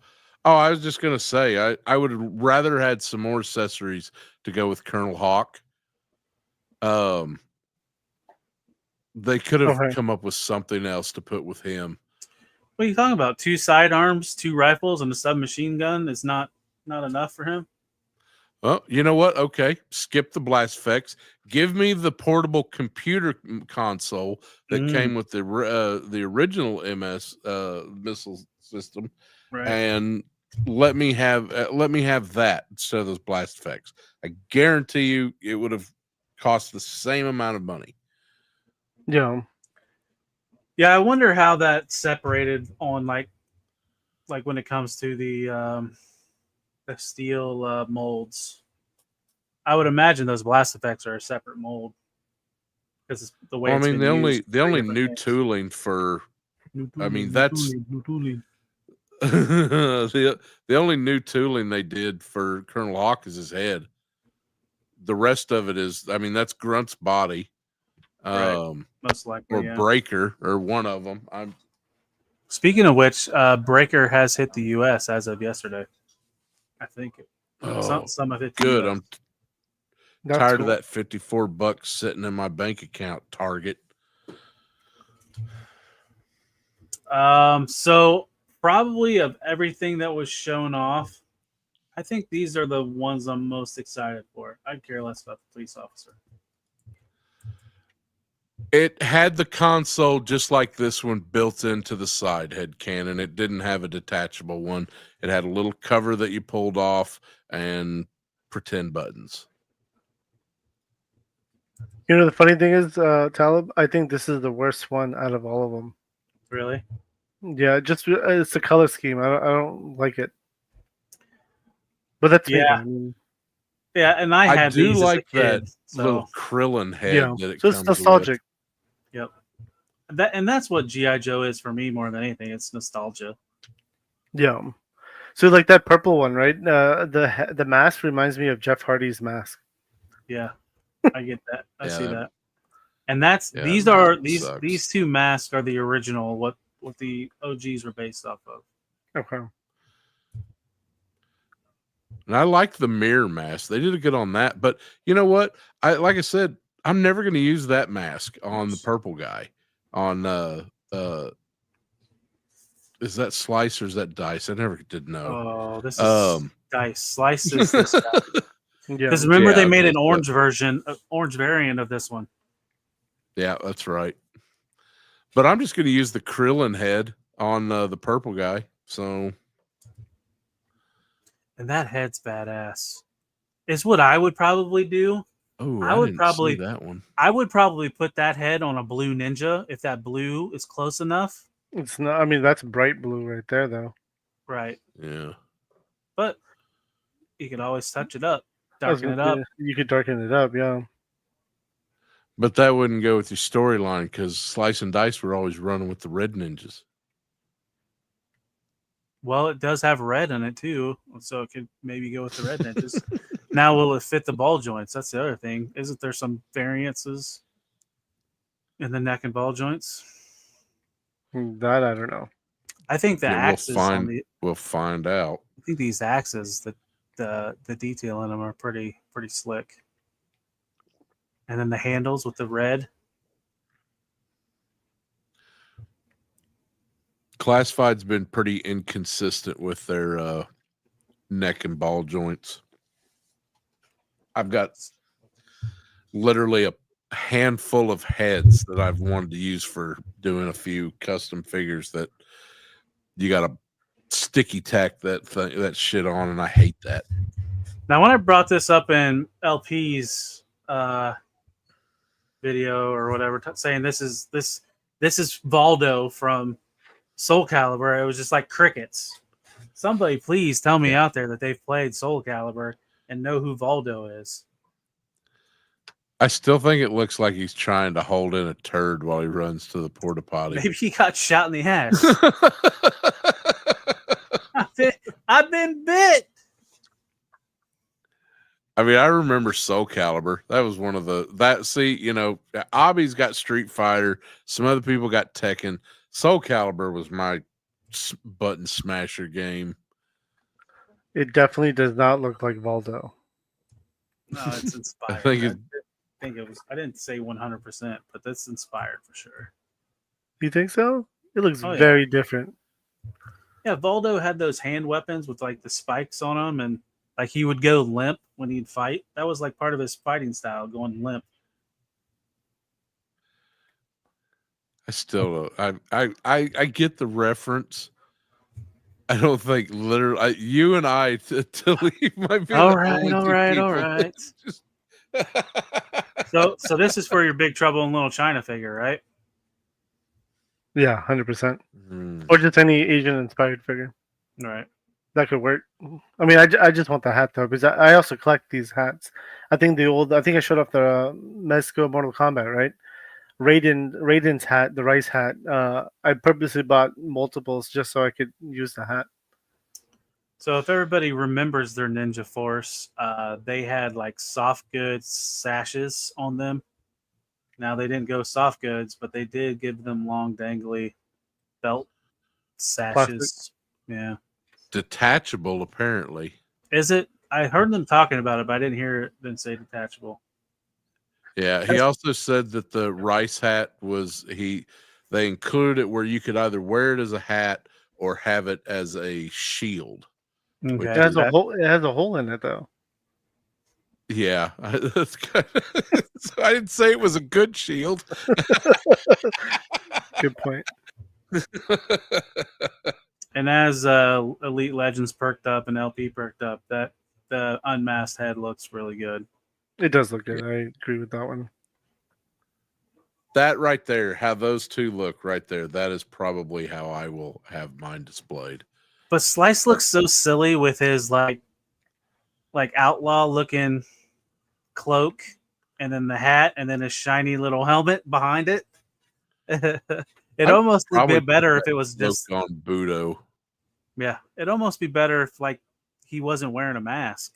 Oh, I was just gonna say I would have rather had some more accessories to go with Colonel Hawk. They could have come up with something else to put with him. What are you talking about? 2 sidearms, 2 rifles, and a submachine gun is not enough for him? Oh, you know what? Okay, skip the blast effects. Give me the portable computer console that came with the original MS missile system, Right. and let me have that instead of those blast effects. I guarantee you, it would have cost the same amount of money. Yeah. Yeah, I wonder how that separated on like when it comes to the steel molds. I would imagine those blast effects are a separate mold because the way Well, I it's mean, been the used. only new tooling for, I mean, that's new tooling. the only new tooling they did for Colonel Hawk is his head. The rest of it is, I mean, that's Grunt's body, Right. Most likely, or yeah. Breaker, or one of them. Speaking of which, Breaker has hit the U.S. as of yesterday. I think some of it. Good. US. I'm That's tired cool. of that $54 sitting in my bank account. Target. So probably of everything that was shown off, I think these are the ones I'm most excited for. I care less about the police officer. It had the console just like this one built into the side head cannon. It didn't have a detachable one. It had a little cover that you pulled off and pretend buttons. You know, the funny thing is, Talib, I think this is the worst one out of all of them. Really? Yeah, just it's the color scheme. I don't like it. But that's me. Yeah. I mean, Yeah, and I had do these like as a kid, that so. little Krillin head yeah, that it so comes it's nostalgic. Yep. That's what G.I. Joe is for me more than anything. It's nostalgia. Yeah. So like that purple one, right? The mask reminds me of Jeff Hardy's mask. Yeah, I get that. I Yeah, see that- that. And that's Yeah, these that are sucks. these two masks are the original what the OGs were based off of. Okay. And I like the mirror mask. They did a good on that. But you know what? Like I said, I'm never going to use that mask on the purple guy. On is that Slice or is that Dice? I never did know. Oh, this is Dice. Slice is this guy. Yeah. Because remember Yeah, they made okay, an orange version, orange variant of this one. Yeah, that's right. But I'm just going to use the Krillin head on the purple guy. So, And that head's badass. It's what I would probably do. oh, I I would didn't probably see that one. I would probably put that head on a blue ninja if that blue is close enough. It's not. I mean, that's bright blue right there, though. Right. Yeah. But you could always touch it up, I was darken it gonna up. say, you could darken it up, yeah. But that wouldn't go with your storyline because Slice and Dice were always running with the red ninjas. Well, it does have red in it too, so it could maybe go with the red ninjas. Now, will it fit the ball joints? That's the other thing. Isn't there some variances in the neck and ball joints? That I don't know. I think the axes on the. We'll find out. I think these axes, the detail in them are pretty slick. And then the handles with the red. Classified's been pretty inconsistent with their neck and ball joints. I've got literally a handful of heads that I've wanted to use for doing a few custom figures that you got to sticky tack that shit on, and I hate that. Now, when I brought this up in LP's video or whatever, saying this is Valdo from Soul Calibur, it was just like crickets. Somebody please tell me out there that they've played Soul Calibur and know who Valdo is. I still think it looks like he's trying to hold in a turd while he runs to the porta potty. Maybe he got shot in the ass. I've been bit. I mean, I remember Soul Calibur. That was one of Obby's got Street Fighter. Some other people got Tekken. Soul Calibur was my button smasher game. It definitely does not look like Valdo. No, it's inspired. I think it was. I didn't say 100%, but that's inspired for sure. You think so? It looks very different. Yeah, Valdo had those hand weapons with like the spikes on them, and Like he would go limp when he'd fight. That was like part of his fighting style, going limp. I still don't. I get the reference. I don't think literally you and I to leave might be All the right, only all two right, people. all right. Just So this is for your Big Trouble in Little China figure, right? Yeah, 100%. Hmm. Or just any Asian inspired figure. All right. That could work. I mean, I just want the hat though, because I also collect these hats. I think I showed off the Mezco Mortal Kombat, right? Raiden's hat, the rice hat. I purposely bought multiples just so I could use the hat. So if everybody remembers their Ninja Force, they had like soft goods sashes on them. Now they didn't go soft goods, but they did give them long dangly belt sashes. Plastic. Yeah. Detachable, apparently. Is it? I heard them talking about it, but I didn't hear them say detachable. Yeah, he also said that the rice hat was they included it where you could either wear it as a hat or have it as a shield. Okay. It has a hole. It has a hole in it though. Yeah, that's kind of, so I didn't say it was a good shield. Good point. And as Elite Legends perked up and LP perked up, that the unmasked head looks really good. It does look good. I agree with that one. That right there, how those two look right there, that is probably how I will have mine displayed. But Slice looks so silly with his like outlaw looking cloak and then the hat and then his shiny little helmet behind it. It almost would be better if it was just on Budo. Yeah, it'd almost be better if like he wasn't wearing a mask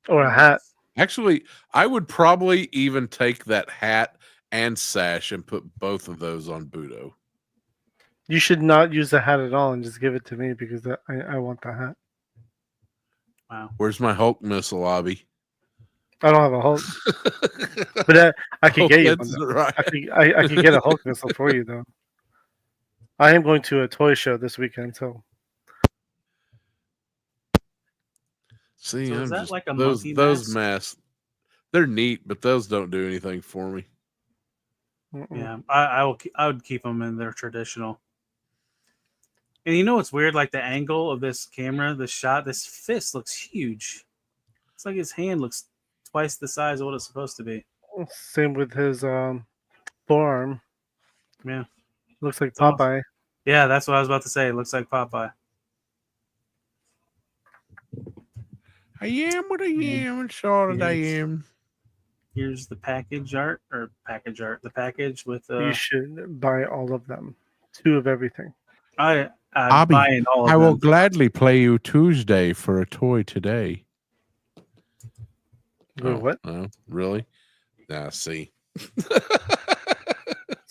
or a hat. Actually, I would probably even take that hat and sash and put both of those on Budo. You should not use the hat at all and just give it to me because I want the hat. Wow. Where's my Hulk missile, Abby? I don't have a Hulk, but I could get you one. Right. I could get a Hulk missile for you though. I am going to a toy show this weekend, so. See, So I'm is that just, like a those monkey masks, they're neat, but those don't do anything for me. Yeah, I would keep them in their traditional. And you know what's weird? Like the angle of this camera, the shot, this fist looks huge. It's like his hand looks twice the size of what it's supposed to be. Same with his forearm. Yeah, looks like it's awesome. Popeye. Yeah, that's what I was about to say. It looks like Popeye. I am what I am, and short I am. Here's the package art. The package with. You should buy all of them. 2 of everything. I'm Abby, buying all of I them. will gladly play you Tuesday for a toy today. Wait, what? No, really? Nah, see. So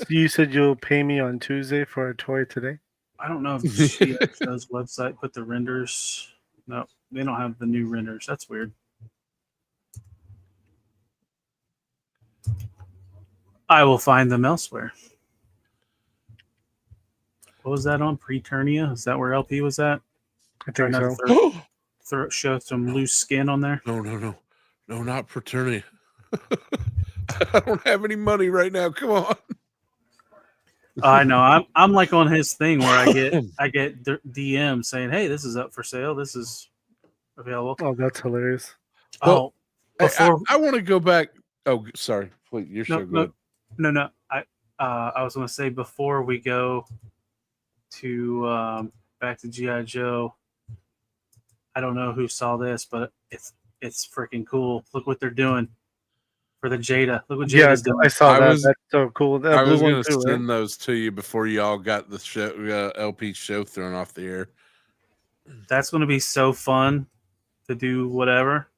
you said you'll pay me on Tuesday for a toy today? I don't know if GXO's website put the renders. No, they don't have the new renders. That's weird. I will find them elsewhere. What was that on? Preternia? Is that where LP was at? I think so. Show some loose skin on there. No, not Fraternia. I don't have any money right now. Come on. I know. I'm like on his thing where I get DM saying, "Hey, this is up for sale. This is available." Oh, that's hilarious. Well, before I want to go back. Oh, sorry. Please, you're so good. No. I was going to say before we go to back to GI Joe. I don't know who saw this, but it's freaking cool. Look what they're doing for the Jada. Look what Jada's doing. I saw that. That's so cool. I was going to send those to you before y'all got the show, LP show thrown off the air. That's going to be so fun to do whatever.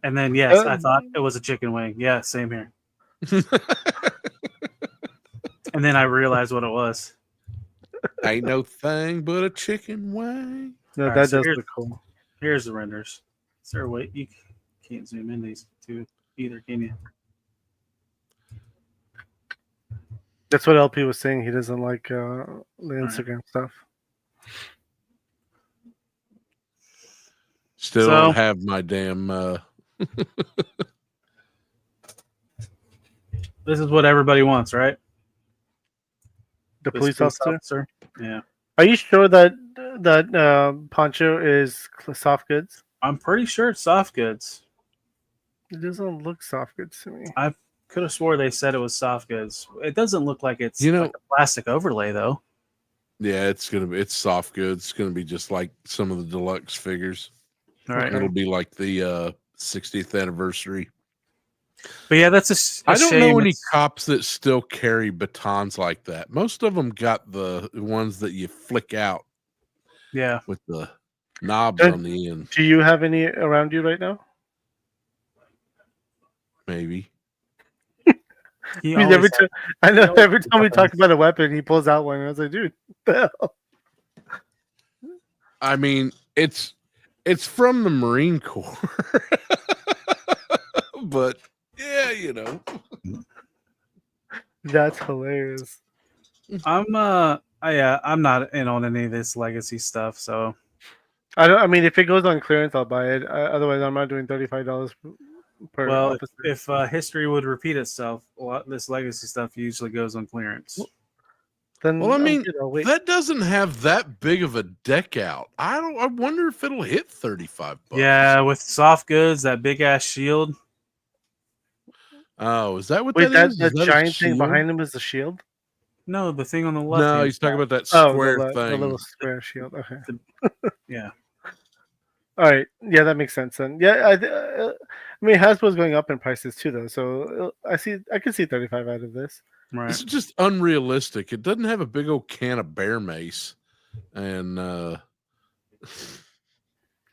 And then, yes, I thought it was a chicken wing. Yeah, same here. And then I realized what it was. Ain't no thing but a chicken wing. No, that does look cool. Here's the renders. Is there a way you can't zoom in these two either, can you? That's what LP was saying. He doesn't like the Instagram stuff. Still So- don't have my damn. This is what everybody wants, right? The This police officer. Yeah. Are you sure that poncho is soft goods? I'm pretty sure it's soft goods. It doesn't look soft goods to me. I could have swore they said it was soft goods. It doesn't look like it's You know- like a plastic overlay though. Yeah, it's soft goods. It's gonna be just like some of the deluxe figures. All right. It'll be like the 60th anniversary. But yeah, that's a I don't shame. know any It's- cops that still carry batons like that. Most of them got the ones that you flick out Yeah. with the knobs Good. on the end. Do you have any around you right now? Maybe. He I mean, always I know always every has time we weapons. talk about a weapon, he pulls out one. And I was like, dude, what the hell? I mean, it's from the Marine Corps. But yeah, you know. That's hilarious. I'm I'm not in on any of this legacy stuff, so I mean, if it goes on clearance, I'll buy it. Otherwise, I'm not doing $35 per. well, officer. if history would repeat itself, a lot this legacy stuff usually goes on clearance. Then Well, I mean, I'll wait. that doesn't have that big of a deck out. I wonder if it'll hit $35. Yeah, with soft goods, that big ass shield. Oh, is that what Wait, that is? that Is that a giant thing shield? behind him is the shield. No, the thing on the left. No, he's talking about that Oh, square the thing. little square shield. Okay. Yeah. All right. Yeah, that makes sense. Then, yeah, I mean, Hasbro's going up in prices too, though. So I can see 35 out of this. Right. This is just unrealistic. It doesn't have a big old can of bear mace, and I'm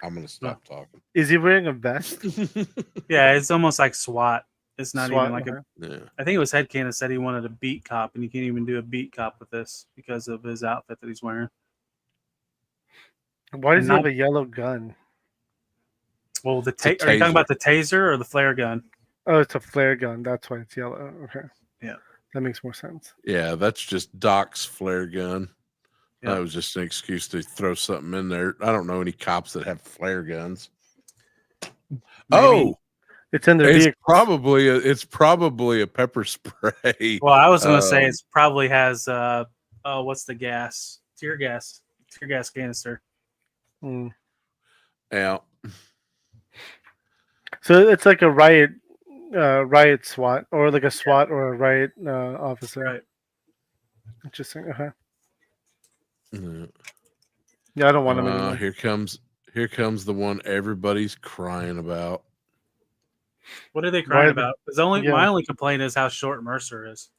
gonna stop talking. Is he wearing a vest? Yeah, it's almost like SWAT. It's not SWAT, even like okay. Yeah. I think it was Headcanon said he wanted a beat cop, and you can't even do a beat cop with this because of his outfit that he's wearing. Why does he Not- have a yellow gun? Well, a are you talking taser. about the taser or the flare gun? Oh, it's a flare gun. That's why it's yellow. Okay. Yeah. That makes more sense. Yeah, that's just Doc's flare gun. Yeah. That was just an excuse to throw something in there. I don't know any cops that have flare guns. Oh, It's in their it's vehicle. probably a pepper spray. Well, I was going to say Um, it's probably has what's the gas? Tear gas canister. Mm. Yeah. So it's like a riot SWAT, or like a SWAT or a riot officer. Right. Interesting. Okay. Yeah. Yeah, I don't want him anymore. Here comes the one everybody's crying about. What are they crying Why about? Because yeah. my only complaint is how short Mercer is.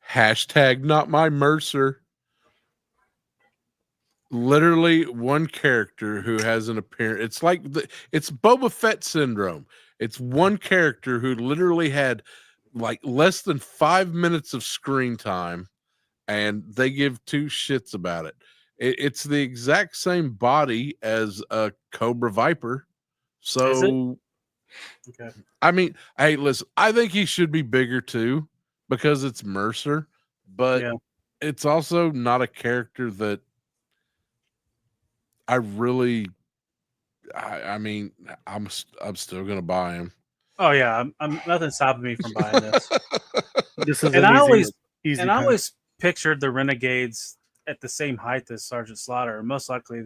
Hashtag not my Mercer. Literally one character who has an appearance. It's like it's Boba Fett syndrome. It's one character who literally had like less than 5 minutes of screen time, and they give two shits about it. It's the exact same body as a Cobra Viper. So, Okay. I mean, hey, listen, I think he should be bigger too because it's Mercer, but Yeah. it's also not a character that I really. I mean, I'm still gonna buy him. Oh yeah, I'm nothing stopping me from buying this. This is And an I easy I path. always pictured the Renegades at the same height as Sergeant Slaughter, most likely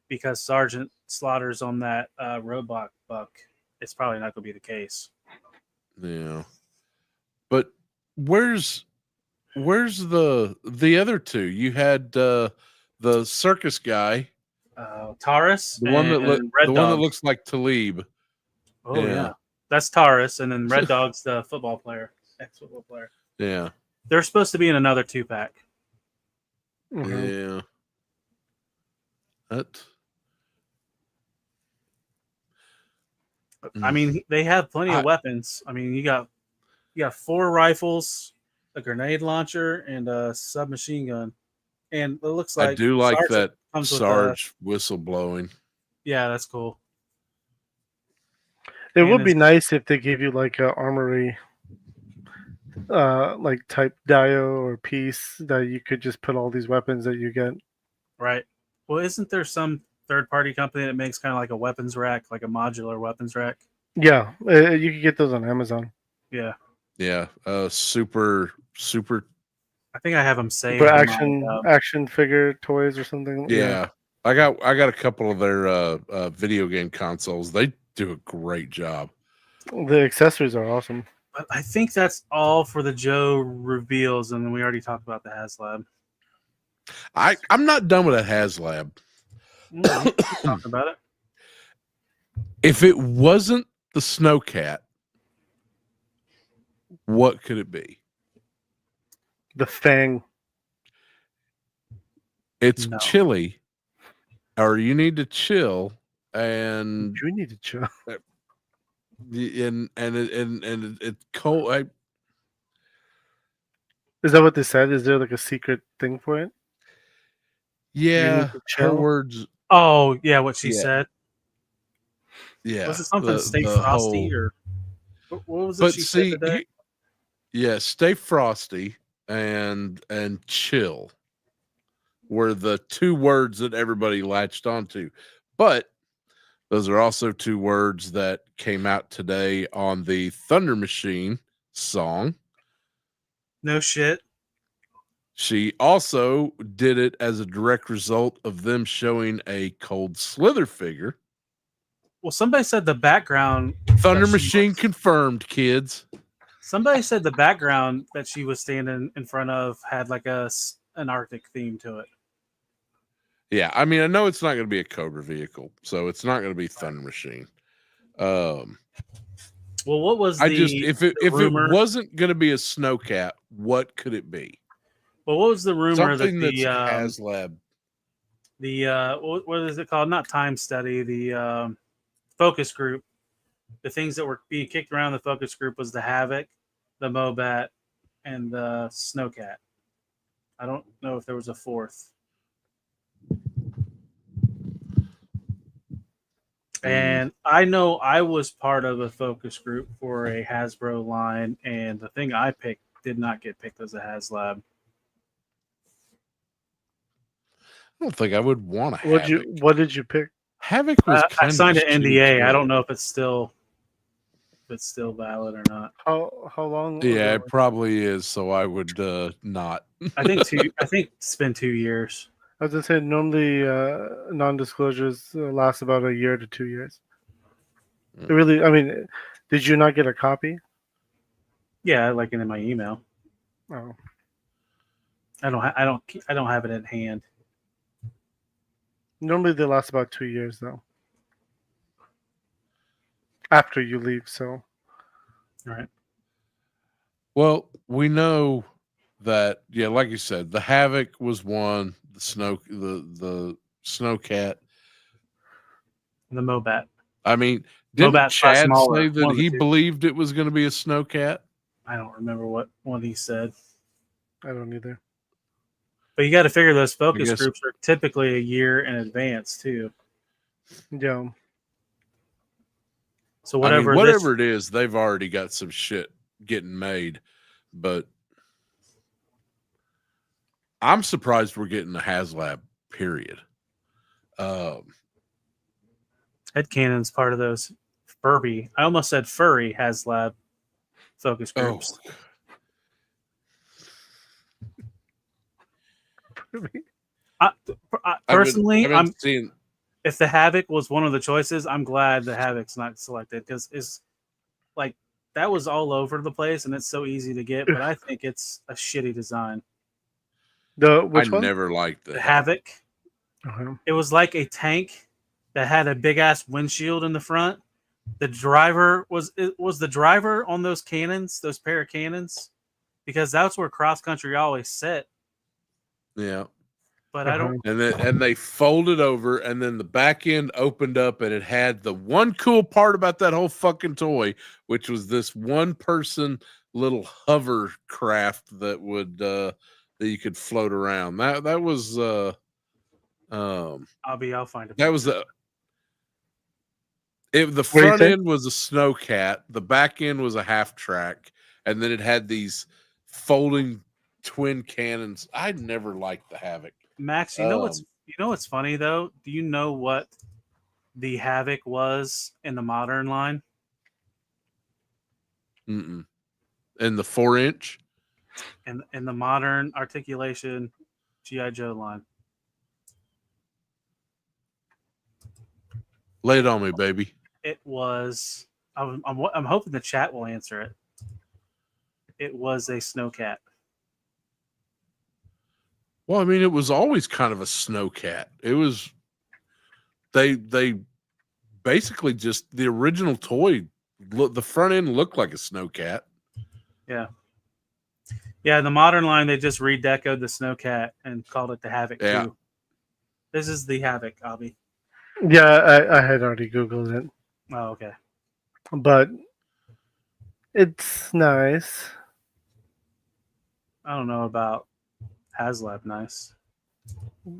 because Sergeant Slaughter's on that robot buck. It's probably not going to be the case. Yeah, but where's the other two? You had the circus guy, Taurus, the one that and Red the one that Dog. looks like Talib. Oh yeah. yeah, that's Taurus, and then Red Dog's the football player, ex-football player. Yeah, They're supposed to be in another 2-pack. Mhm. yeah. That. I mean, they have plenty of weapons. I mean, you got 4 rifles, a grenade launcher, and a submachine gun. And it looks like I do like Sergeant that comes with Sarge whistle blowing. yeah, that's cool. It And would be it's- nice if they gave you like a armory, like type dio or piece that you could just put all these weapons that you get. Right. Well, isn't there some third-party company that makes kind of like a weapons rack, like a modular weapons rack. Yeah, you can get those on Amazon. Yeah. Yeah. Super. I think I have them saved. For in my, action figure toys or something. Yeah. I got a couple of their video game consoles. They do a great job. The accessories are awesome. But I think that's all for the Joe reveals, and we already talked about the HasLab. I'm not done with a HasLab. Talk about it. If it wasn't the Snowcat, what could it be? The Fang. It's No. chilly, or you need to chill, and You need to chill. And it's cold. Is that what they said? Is there like a secret thing for it? Yeah, to her chill? words. Oh, yeah, what she Yeah. said. Yeah, Was it something Stay the Frosty whole- or what was it But she see, said today? yeah, stay frosty and chill were the two words that everybody latched onto. But those are also two words that came out today on the Thunder Machine song. No shit. She also did it as a direct result of them showing a Cold Slither figure. Well, somebody said the background. Thunder that she Machine was- confirmed, kids. Somebody said the background that she was standing in front of had like an Arctic theme to it. Yeah, I mean, I know it's not going to be a Cobra vehicle, so it's not going to be Thunder Machine. Well, what was if it rumor? wasn't going to be a Snowcat, what could it be? Well, what was the rumor Something that that's HasLab. What is it called? Not Time Study. The focus group. The things that were being kicked around the focus group was the Havoc, the Mobat, and the Snowcat. I don't know if there was a fourth. And I know I was part of a focus group for a Hasbro line, and the thing I picked did not get picked as a HasLab. I don't think I would want to. What did you pick? Havoc was. I signed an NDA. I I don't know if it's still valid or not. How long? Yeah, ago? it probably is. So I would not. I think it's been 2 years. I was gonna say normally non-disclosures last about a year to 2 years. It really, I mean, did you not get a copy? Yeah, like in my email. Oh, I don't have it at hand. normally they last about 2 years though. After you leave, so. All right. Well, we know that. Yeah, like you said, the Havoc was one. The Snowcat. The Mobat. I mean, didn't Mobat's Chad smaller, say one that of the he two. believed it was going to be a Snowcat? I don't remember what one he said. I don't either. But you got to figure those focus guess- groups are typically a year in advance too. Yeah. So I mean, whatever whatever it is, they've already got some shit getting made. But I'm surprised we're getting a HasLab, period. Headcanon's part of those Furby. I almost said furry HasLab focus groups. Personally, I've been seeing. If the Havoc was one of the choices, I'm glad the Havoc's not selected because it's like that was all over the place and it's so easy to get. But I think it's a shitty design. Which I one? never liked The Havoc. Uh-huh. It was like a tank that had a big ass windshield in the front. The driver was the driver on those cannons, those pair of cannons, because that's where cross country always sit. Yeah. But I don't. And they folded over, and then the back end opened up, and it had the one cool part about that whole fucking toy, which was this one person little hovercraft that would that you could float around. That was I'll find it. that was the front end was a Snowcat, the back end was a half track, and then it had these folding twin cannons. I never liked the Havoc. Max, you know what's You know what's funny though? Do you know what the Havoc was in the modern line? Mm-mm. And the 4-inch. In the modern articulation GI Joe line. Lay it on me, baby. It was. I'm hoping the chat will answer it. It was a snowcat. Well, I mean, it was always kind of a snowcat. It was. They basically just the original toy. The front end looked like a snowcat. Yeah. Yeah, in the modern line, they just redecoed the snowcat and called it the Havoc 2. This is the Havoc, Abby. Yeah, I had already Googled it. Oh, okay. But it's nice. I don't know about HasLab nice.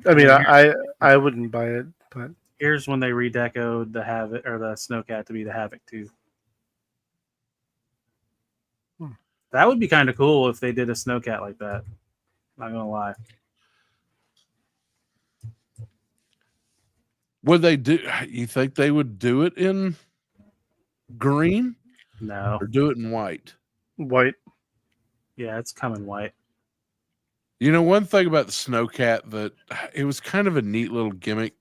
I mean, I wouldn't buy it, but here's when they redecoed the Havoc or the snowcat to be the Havoc 2. That would be kind of cool if they did a snowcat like that. Not gonna lie. Would they do? You think they would do it in green? No. Or do it in white? White. Yeah, it's coming white. You know, one thing about the snowcat that it was kind of a neat little gimmick.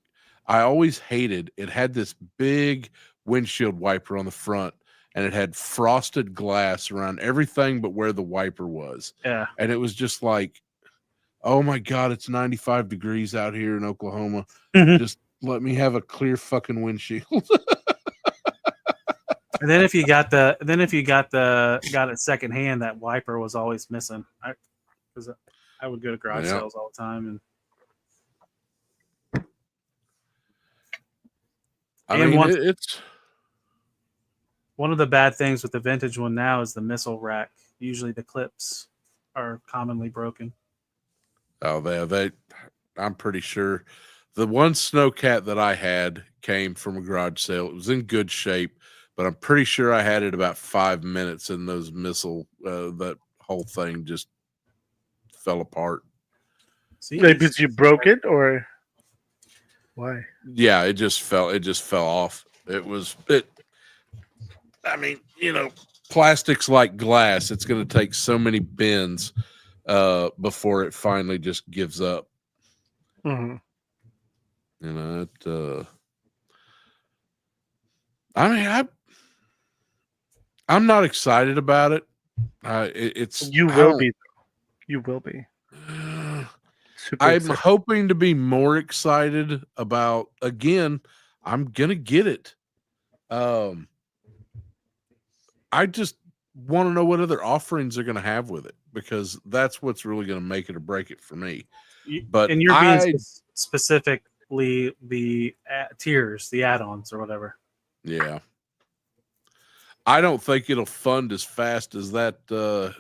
I always hated it. Had this big windshield wiper on the front, and it had frosted glass around everything but where the wiper was. Yeah. And it was just like, oh my God, it's 95 degrees out here in Oklahoma. Just let me have a clear fucking windshield. And then if you got it secondhand, that wiper was always missing. Because I would go to garage sales all the time, it's one of the bad things with the vintage one now is the missile rack. Usually the clips are commonly broken. Oh, they I'm pretty sure the one snowcat that I had came from a garage sale. It was in good shape, but I'm pretty sure I had it about 5 minutes and those missile that whole thing just fell apart. See, because you broke it, or why? Yeah, it just fell off. I mean, you know, plastics like glass, it's going to take so many bends before it finally just gives up. Mm-hmm. You know, I mean, I'm not excited about it. You will be. You will be. I'm hoping to be more excited about. Again, I'm gonna get it. I just want to know what other offerings they're going to have with it, because that's what's really going to make it or break it for me. But and you're being specifically the tiers, the add-ons or whatever. Yeah. I don't think it'll fund as fast as that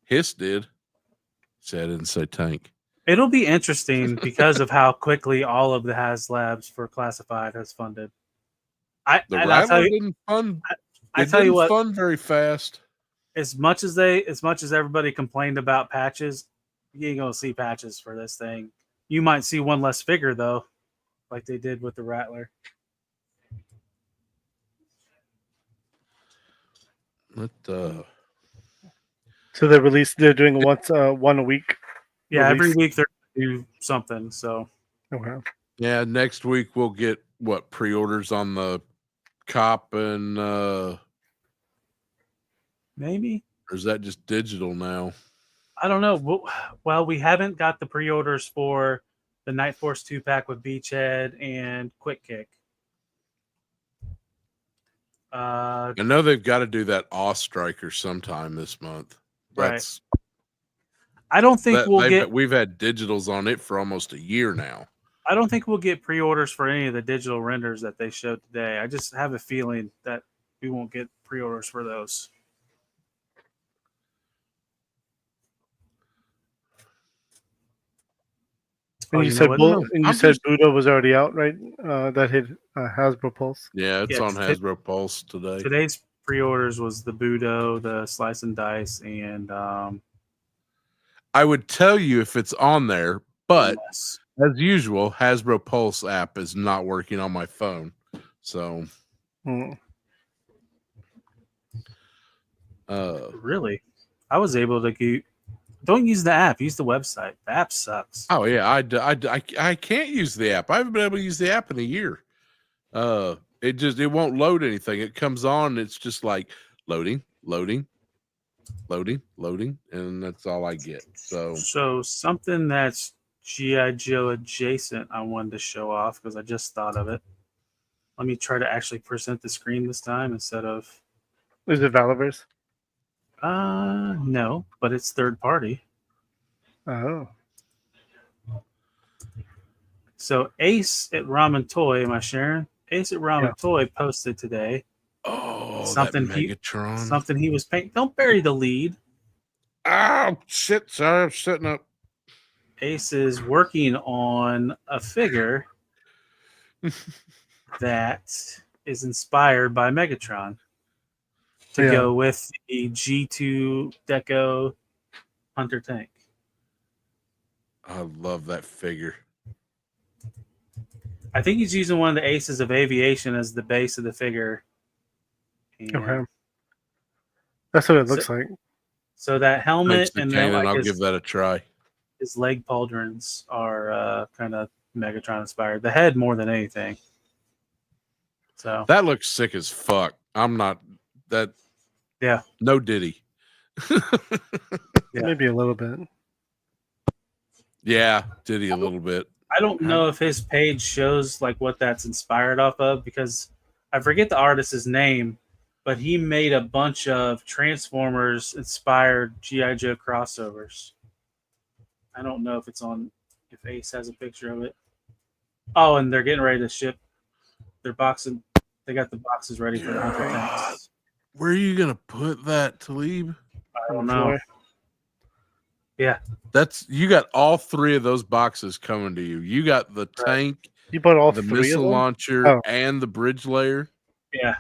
Hiss did. See, I didn't say tank. It'll be interesting because of how quickly all of the HasLabs for Classified has funded. Rattler didn't fund. I tell you what, fund very fast. As much as everybody complained about patches, you ain't gonna see patches for this thing. You might see one less figure though, like they did with the Rattler. So they're doing one a week. Yeah, every week they're do something. So okay. Yeah, next week we'll get pre-orders on the Cop and maybe, or is that just digital now? I don't know. Well, we haven't got the pre-orders for the Night Force 2-pack with Beachhead and Quick Kick. I know they've got to do that Striker sometime this month. That's right. I don't think we've had digitals on it for almost a year now. I don't think we'll get pre-orders for any of the digital renders that they showed today. I just have a feeling that we won't get pre-orders for those. And you said Budo was already out, right? That hit Hasbro Pulse. Yeah, it's on Hasbro Pulse today. Today's pre-orders was the Budo, the Slice and Dice, and I would tell you if it's on there, but As usual, Hasbro Pulse app is not working on my phone. So, Really? I was able to get. Don't use the app. Use the website. The app sucks. oh yeah, I can't use the app. I haven't been able to use the app in a year. It won't load anything. It comes on. It's just like loading, and that's all I get. So something that's GI Joe adjacent, I wanted to show off because I just thought of it. Let me try to actually present the screen this time instead of. Is it Valorverse? No, but it's third party. Oh. So Ace at Ramen Toy, am I sharing? Ace at Ramen Toy posted today. Oh, something that Megatron. Something he was painting. Don't bury the lead. Oh shit! Sorry, I'm sitting up. Ace is working on a figure that is inspired by Megatron to go with the G2 Deco Hunter tank. I love that figure. I think he's using one of the Aces of Aviation as the base of the figure. Okay. That's what it looks like. So that helmet and then I'll give that a try. His leg pauldrons are kind of Megatron inspired. The head more than anything. So that looks sick as fuck. I'm not that. Yeah. No Diddy. Maybe a little bit. Yeah, Diddy a little bit. I don't know if his page shows like what that's inspired off of because I forget the artist's name, but he made a bunch of Transformers inspired G.I. Joe crossovers. I don't know if it's on, if Ace has a picture of it. Oh, and they're getting ready to ship their boxing. They got the boxes ready for the Hunter tanks. Where are you gonna put that, Talib? I don't know. Yeah, you got all three of those boxes coming to you. You got the tank, you bought all the three missile of them? launcher, and the bridge layer. Yeah,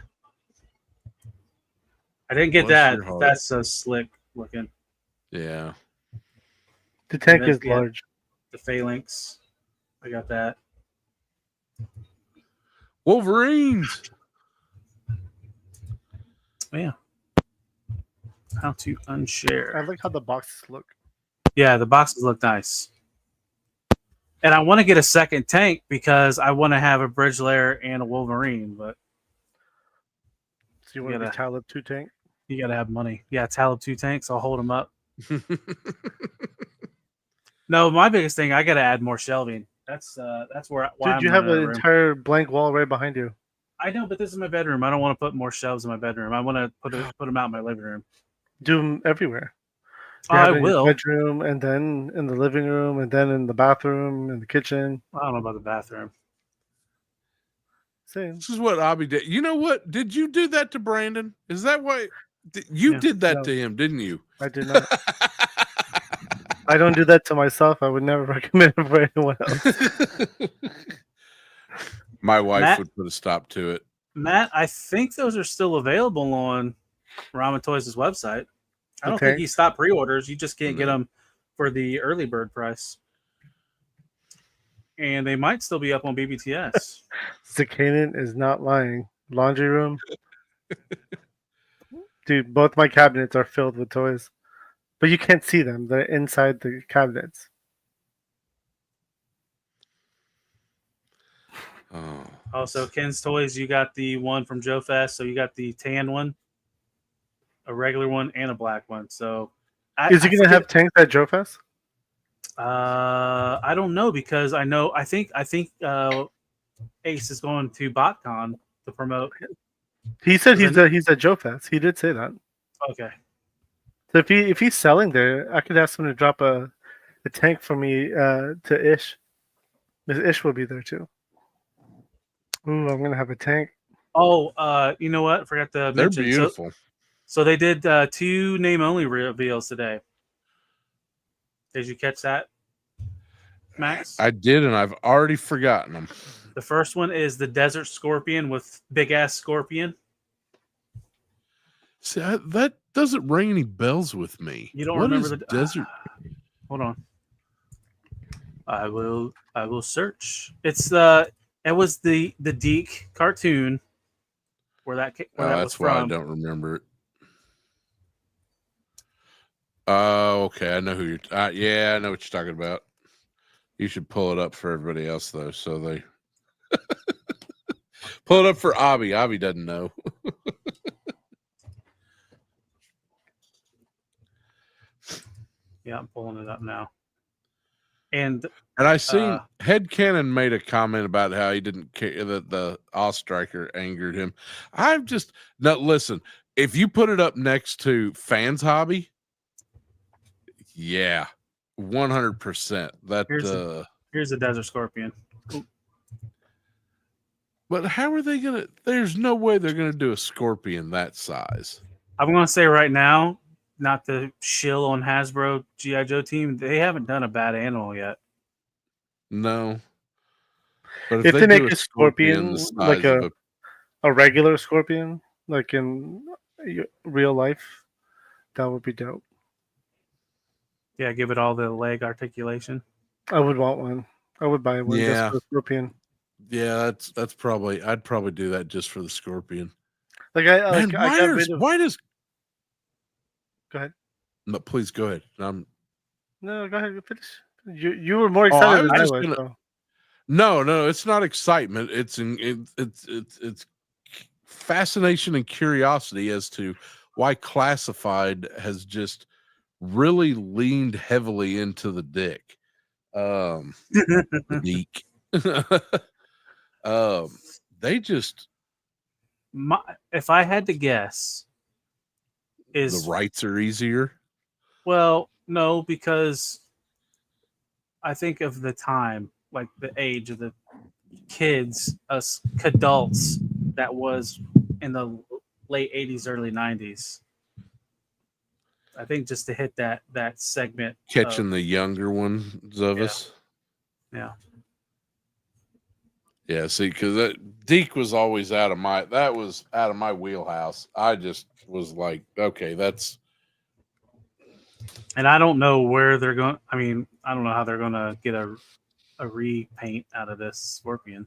I didn't get that. That's so slick looking. Yeah, the tank is large. The phalanx, I got that. Wolverines. Yeah. How to unshare. I like how the boxes look. Yeah, the boxes look nice. And I want to get a second tank because I want to have a bridge layer and a Wolverine, but so you want to Talib 2 tank? You got to have money. Yeah, Talib 2 tanks. I'll hold them up. No, my biggest thing, I got to add more shelving. That's where. Dude, you have an entire blank wall right behind you. I know, but this is my bedroom. I don't want to put more shelves in my bedroom. I want to put them out in my living room. Do them everywhere. I will. Bedroom, and then in the living room, and then in the bathroom, in the kitchen. I don't know about the bathroom. Same. This is what Abby did. You know what? Did you do that to Brandon? Is that why you did that to him? Didn't you? I did not. I don't do that to myself. I would never recommend it for anyone else. My wife would put a stop to it. Matt, I think those are still available on Ramen Toys' website. I don't think he stopped pre-orders. You just can't get them for the early bird price. And they might still be up on BBTS. Zakanin is not lying. Laundry room. Dude, both my cabinets are filled with toys. But you can't see them. They're inside the cabinets. Oh. Also, Ken's Toys, you got the one from Joe Fest. So you got the tan one, a regular one, and a black one. So is he going to have tanks at Joe Fest? I don't know because I think Ace is going to BotCon to promote. He said he's at Joe Fest. He did say that. Okay. So if he's selling there, I could ask him to drop a tank for me to Ish. Miss Ish will be there too. Ooh, I'm gonna have a tank. Oh, you know what? I forgot to mention. They're beautiful. So they did 2 name-only reveals today. Did you catch that, Max? I did, and I've already forgotten them. The first one is the Desert Scorpion with big-ass scorpion. See, that doesn't ring any bells with me. You don't remember the the desert? Hold on. I will search. It was the Deke cartoon where that was That's why I from. don't remember it. Oh, okay. I know who you're. Yeah, I know what you're talking about. You should pull it up for everybody else though, so they pull it up for Abby. Abby doesn't know. Yeah, I'm pulling it up now. And I seen Headcanon made a comment about how he didn't care that the Ostriker angered him. I'm just no. Listen, if you put it up next to Fans Hobby, yeah, 100%. That here's a Desert Scorpion. Ooh. But how are they gonna? There's no way they're gonna do a Scorpion that size. I'm gonna say right now, not to shill on Hasbro GI Joe team, they haven't done a bad animal yet. No. But if they make do a scorpion the like size of a regular scorpion, like in real life, that would be dope. Yeah, give it all the leg articulation. I would want one. I would buy one just Yeah. for the scorpion. Yeah, that's probably. I'd probably do that just for the Scorpion. Like Man, I got rid of. why does? Go ahead. No, please go ahead. No, go ahead. Finish. You were more excited than I was. So. No, it's not excitement. It's fascination and curiosity as to why Classified has just really leaned heavily into the dick. Deke. They just if I had to guess, is the rights are easier. Well, no, because I think of the time, like the age of the kids, us adults, that was in the late 80s, early 90s. I think just to hit that segment, Catching the younger ones of us. Yeah. Yeah, see, because Deke was always out of my wheelhouse. I just was like, okay, that's. And I don't know where they're going. I mean, I don't know how they're going to get a repaint out of this Scorpion.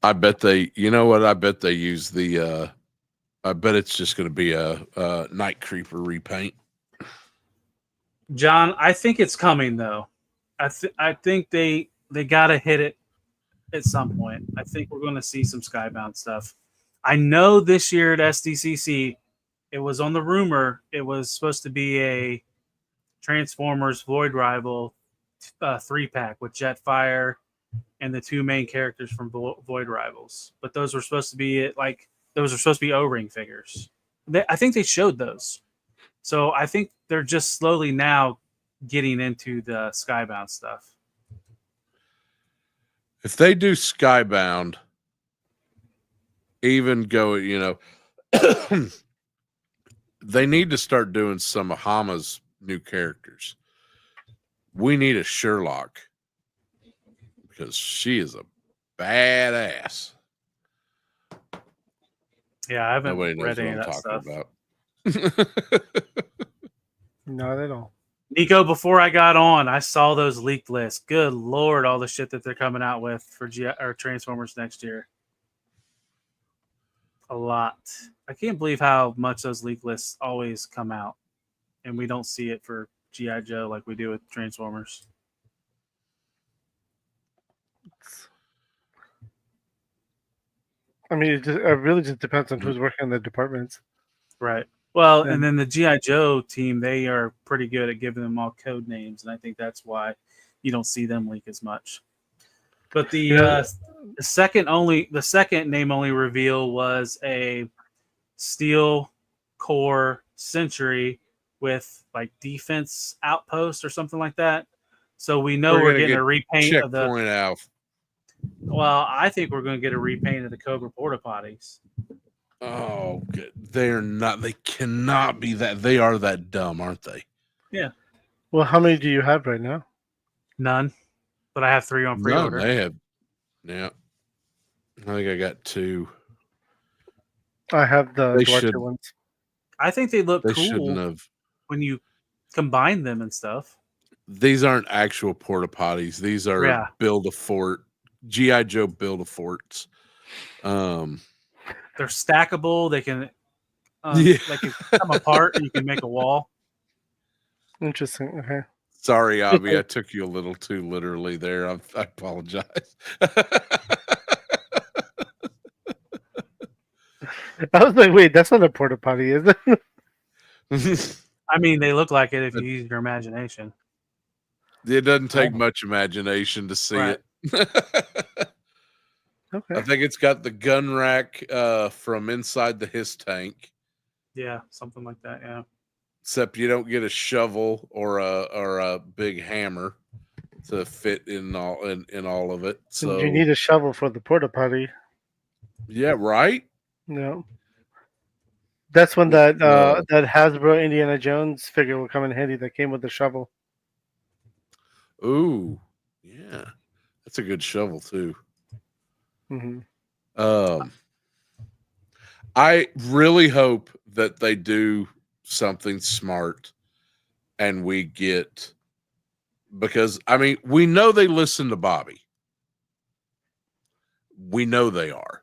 I bet they. You know what? I bet they use the. I bet it's just going to be a Night Creeper repaint. John, I think it's coming though. I think they got to hit it at some point. I think we're going to see some Skybound stuff. I know this year at SDCC, it was on the rumor. It was supposed to be a Transformers Void Rival 3-pack with Jetfire and the two main characters from Void Rivals. But those were supposed to be O-ring figures. I think they showed those. So I think they're just slowly now getting into the Skybound stuff. If they do Skybound, even go, they need to start doing some of Hama's new characters. We need a Sherlock because she is a badass. Yeah, I haven't Nobody knows read any what of I'm that talking stuff. about. Not at all. Nico, before I got on, I saw those leaked lists. Good Lord, all the shit that they're coming out with for Transformers next year. A lot. I can't believe how much those leak lists always come out, and we don't see it for G.I. Joe like we do with Transformers. I mean, it really just depends on who's working in the departments. Right. Well, and then the G.I. Joe team, they are pretty good at giving them all code names, and I think that's why you don't see them leak as much. But the second name only reveal was a steel core Sentry with like defense outpost or something like that. So we know we're getting a repaint of the Checkpoint Alpha. Well, I think we're going to get a repaint of the Cobra porta potties. Oh, good. They're not. They cannot be that. They are that dumb, aren't they? Yeah. Well, how many do you have right now? None, but I have 3 on pre-order. No, they have. Yeah, I think I got 2. I have the They Duarte should- ones. I think they look They shouldn't cool have. when you combine them and stuff. these aren't actual porta potties. These are Yeah. Build-A-Fort, G.I. Joe Build-A-Forts. They're stackable. They can Yeah. like you come apart and you can make a wall. Interesting. Okay. Sorry, Avi, I took you a little too literally there. I apologize. I was like, wait, that's not a porta potty, is it? I mean, they look like it if you use your imagination. It doesn't take much imagination to see it. Okay. I think it's got the gun rack from inside the his tank. Yeah, something like that. Yeah. Except you don't get a shovel or a big hammer to fit in all of it. So you need a shovel for the porta potty. Yeah, right. No. That's when that that Hasbro Indiana Jones figure will come in handy. That came with the shovel. Ooh, yeah, that's a good shovel too. Mm-hmm. I really hope that they do something smart and we get, because I mean, we know they listen to Bobby. We know they are,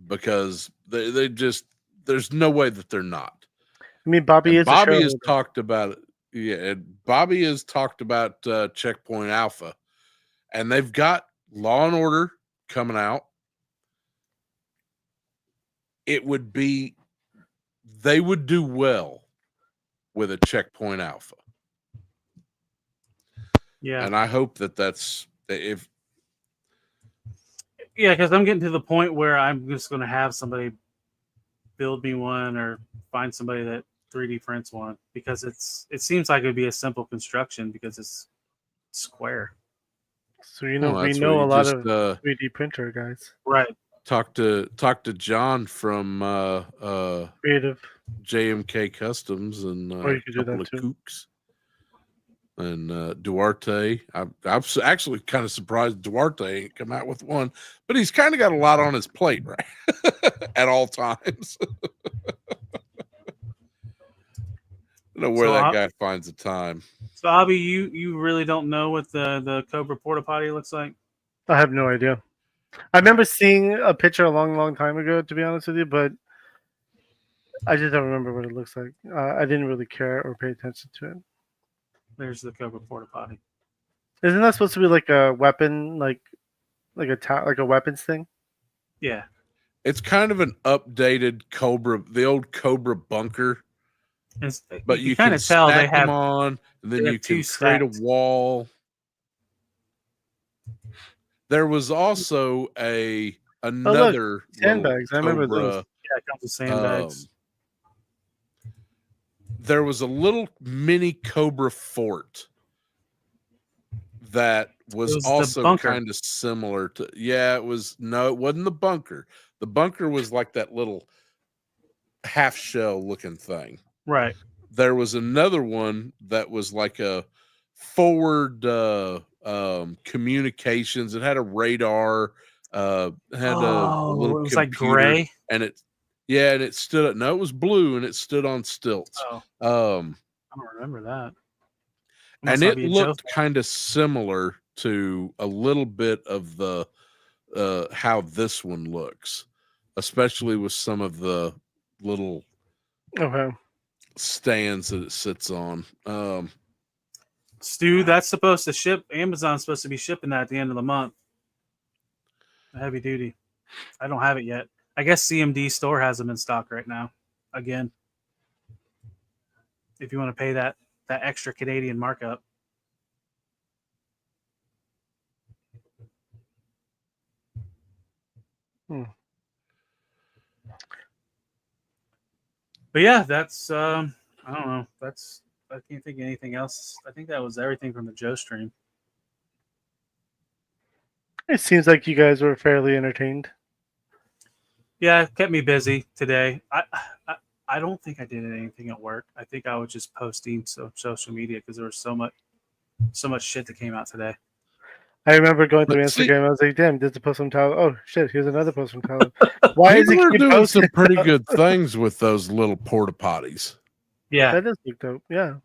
because they just, there's no way that they're not. I mean, Bobby has talked about it. Yeah, and Bobby has talked about Checkpoint Alpha, and they've got Law and Order coming out. It would be, they would do well with a Checkpoint Alpha. Yeah. And I hope that that's, if. Yeah, because I'm getting to the point where I'm just going to have somebody build me one or find somebody that 3D prints one, because it seems like it would be a simple construction because it's square. So we know a lot of 3D printer guys. Right. Talk to John from Creative JMK Customs and you could do that of too. Kooks and Duarte. I'm actually kind of surprised Duarte ain't come out with one, but he's kind of got a lot on his plate, right? At all times. I don't know where that guy finds the time. So, Abby, you really don't know what the Cobra porta potty looks like? I have no idea. I remember seeing a picture a long time ago, to be honest with you, but I just don't remember what it looks like. I didn't really care or pay attention to it. There's the Cobra porta potty. Isn't that supposed to be like a weapon, like a weapons thing? Yeah. It's kind of an updated Cobra, the old Cobra bunker. But you can tell they have them on, and then you can create a wall. There was also another sandbags. I remember those. Yeah, it comes with sandbags. There was a little mini Cobra fort that was also kind of similar to. Yeah, it was. No, it wasn't the bunker. The bunker was like that little half shell looking thing. Right. There was another one that was like a forward communications. It had a radar. Had a little. It was computer, like gray, and it stood up. No, it was blue, and it stood on stilts. I don't remember that. And it looked kind of similar to a little bit of the how this one looks, especially with some of the little stands that it sits on. Stu, that's supposed to ship. Amazon's supposed to be shipping that at the end of the month. Heavy duty. I don't have it yet. I guess CMD store has them in stock right now. Again, if you want to pay that extra Canadian markup. But yeah, that's I don't know. I can't think of anything else. I think that was everything from the Joe stream. It seems like you guys were fairly entertained. Yeah, it kept me busy today. I don't think I did anything at work. I think I was just posting social media because there was so much shit that came out today. I remember going through Instagram. I was like, "Damn, did the post from Tyler? Oh shit, here's another post from Tyler. Why is he doing posting some pretty good things with those little porta potties? Yeah, that does look dope. Yeah,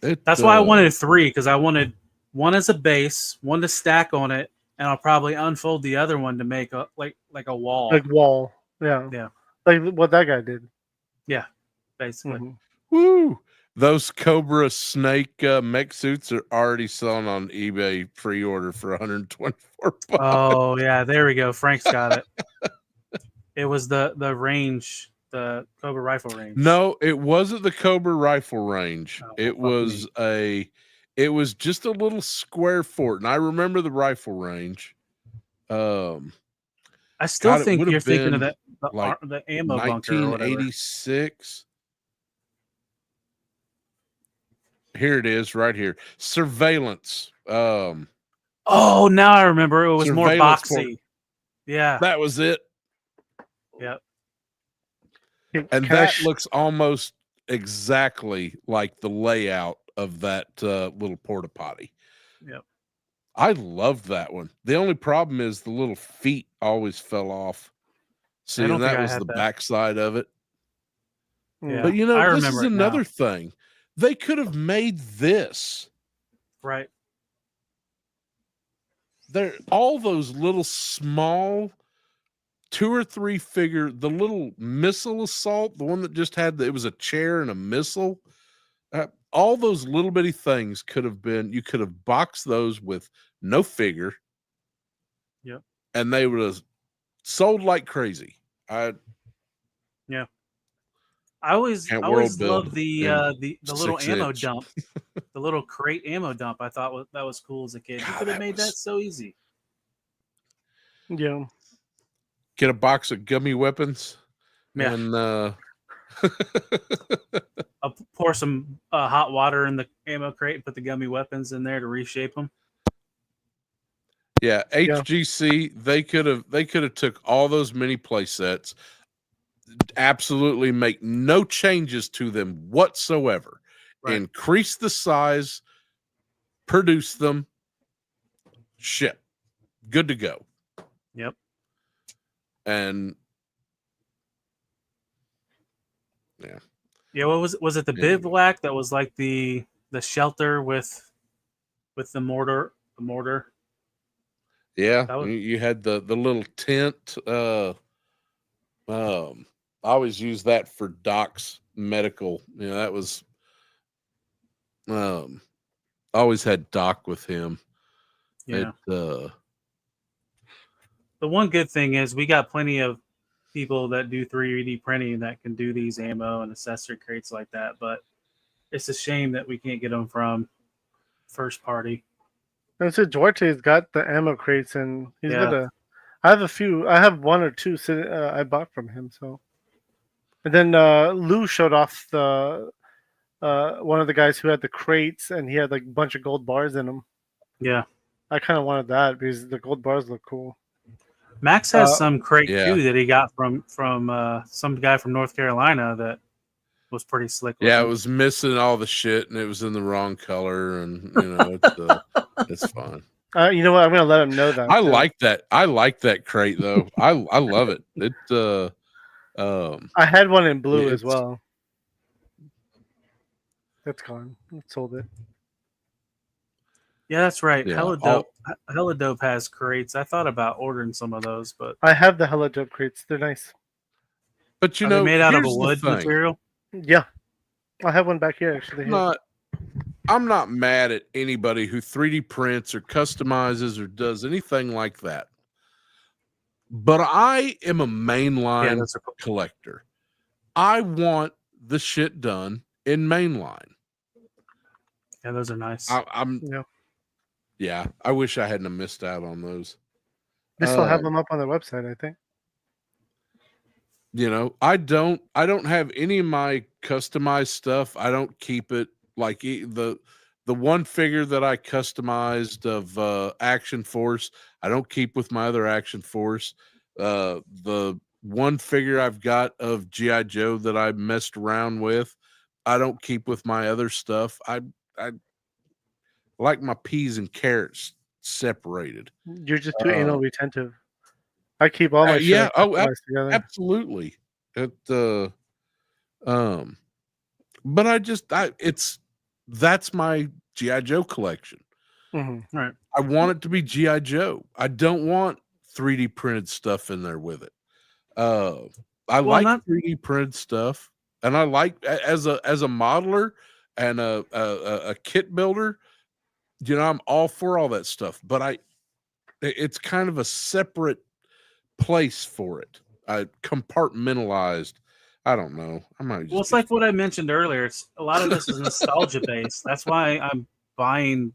That's why I wanted 3, because I wanted one as a base, one to stack on it, and I'll probably unfold the other one to make a like a wall. Like wall. Yeah. Yeah. Like what that guy did. Yeah, basically. Mhm. Woo! Those Cobra Snake mech suits are already selling on eBay pre-order for $124. Oh yeah, there we go. Frank's got it. It was the range, the Cobra rifle range. No, it wasn't the Cobra rifle range. Oh, It was it was just a little square fort, and I remember the rifle range. I still God, it think would have you're thinking of been the ammo bunker or whatever. 1986. Here it is, right here. Surveillance. Oh, now I remember. It was more Surveillance boxy. Yeah. That was it. Yep. And that looks almost exactly like the layout of that little porta potty. Yep. I loved that one. The only problem is the little feet always fell off. See, and that was the backside of it. Yeah. But you know, I this is remember another thing. They could have made this. Right. There, all those little small 2 or 3 figure, the little missile assault, the one that just had it was a chair and a missile. All those little bitty things could have been. You could have boxed those with no figure. Yep. And they would have sold like crazy. Yeah. I always loved the little ammo dump, the little crate ammo dump. I thought that was cool as a kid. You could have made that so easy. Yeah. Get a box of gummy weapons. Yeah. And I'll pour some hot water in the ammo crate and put the gummy weapons in there to reshape them. Yeah, HGC, they could have took all those mini play sets, absolutely make no changes to them whatsoever. Right. Increase the size, produce them, ship. Good to go. Yep. And yeah. Yeah, what was it the bivouac that was like the shelter with the mortar? Yeah, you had the little tent. I always use that for Doc's medical. You know, that was always had Doc with him. Yeah. The one good thing is we got plenty of people that do 3D printing that can do these ammo and accessory crates like that, but it's a shame that we can't get them from first party. And so Duarte's got the ammo crates, and he's got I have a few. I have 1 or 2 I bought from him. So, and then Lou showed off the one of the guys who had the crates, and he had like a bunch of gold bars in them. Yeah, I kind of wanted that because the gold bars look cool. Max has some crate too that he got from some guy from North Carolina that was pretty slick. Yeah, it was missing all the shit, and it was in the wrong color, and you know it's fine. You know what? I'm gonna let him know that. I like that. I like that crate though. I love it. It. I had one in blue as well. That's gone. I sold it. Yeah, that's right. Yeah, Hella Dope has crates. I thought about ordering some of those, but I have the Hella Dope crates. They're nice. But you Are know, they made out of a here's the wood thing. material? Yeah, I have one back here actually. I'm not mad at anybody who 3D prints or customizes or does anything like that. But I am a mainline collector. I want the shit done in mainline. Yeah, those are nice. Yeah, I wish I hadn't missed out on those. They still have them up on their website, I think. You know, I don't have any of my customized stuff. I don't keep it like the one figure that I customized of Action Force. I don't keep with my other Action Force. The one figure I've got of G.I. Joe that I messed around with, I don't keep with my other stuff. I like my peas and carrots separated. You're just too anal retentive. I keep all my shit together. that's my GI Joe collection. Mm-hmm. Right. I want it to be GI Joe. I don't want 3D printed stuff in there with it. I like 3D printed stuff, and I like as a modeler and a kit builder. You know, I'm all for all that stuff, but it's kind of a separate place for it. I compartmentalized. I don't know. I might just Well, it's like what I mentioned earlier. It's a lot of this is nostalgia based. That's why I'm buying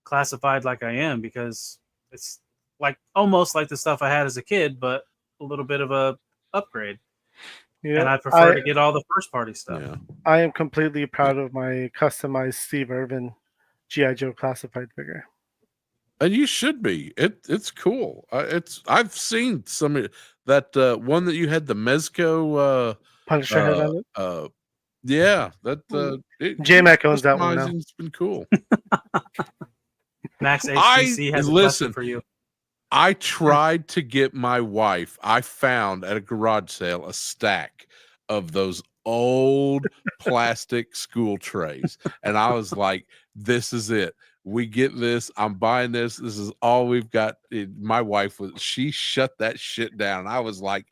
classified like I am, because it's like almost like the stuff I had as a kid, but a little bit of a upgrade. Yeah, and I prefer to get all the first party stuff. Yeah. I am completely proud of my customized Steve Irwin GI Joe classified figure. And you should be. It's cool. I've seen some of that one that you had the Mezco Punisher head on it. Yeah, that J-Mac owns that one now. It's been cool. Max HCC has a lesson for you. I tried to get my wife. I found at a garage sale a stack of those old plastic school trays, and I was like, "This is it. We get this. I'm buying this. This is all we've got." My wife she shut that shit down. I was like,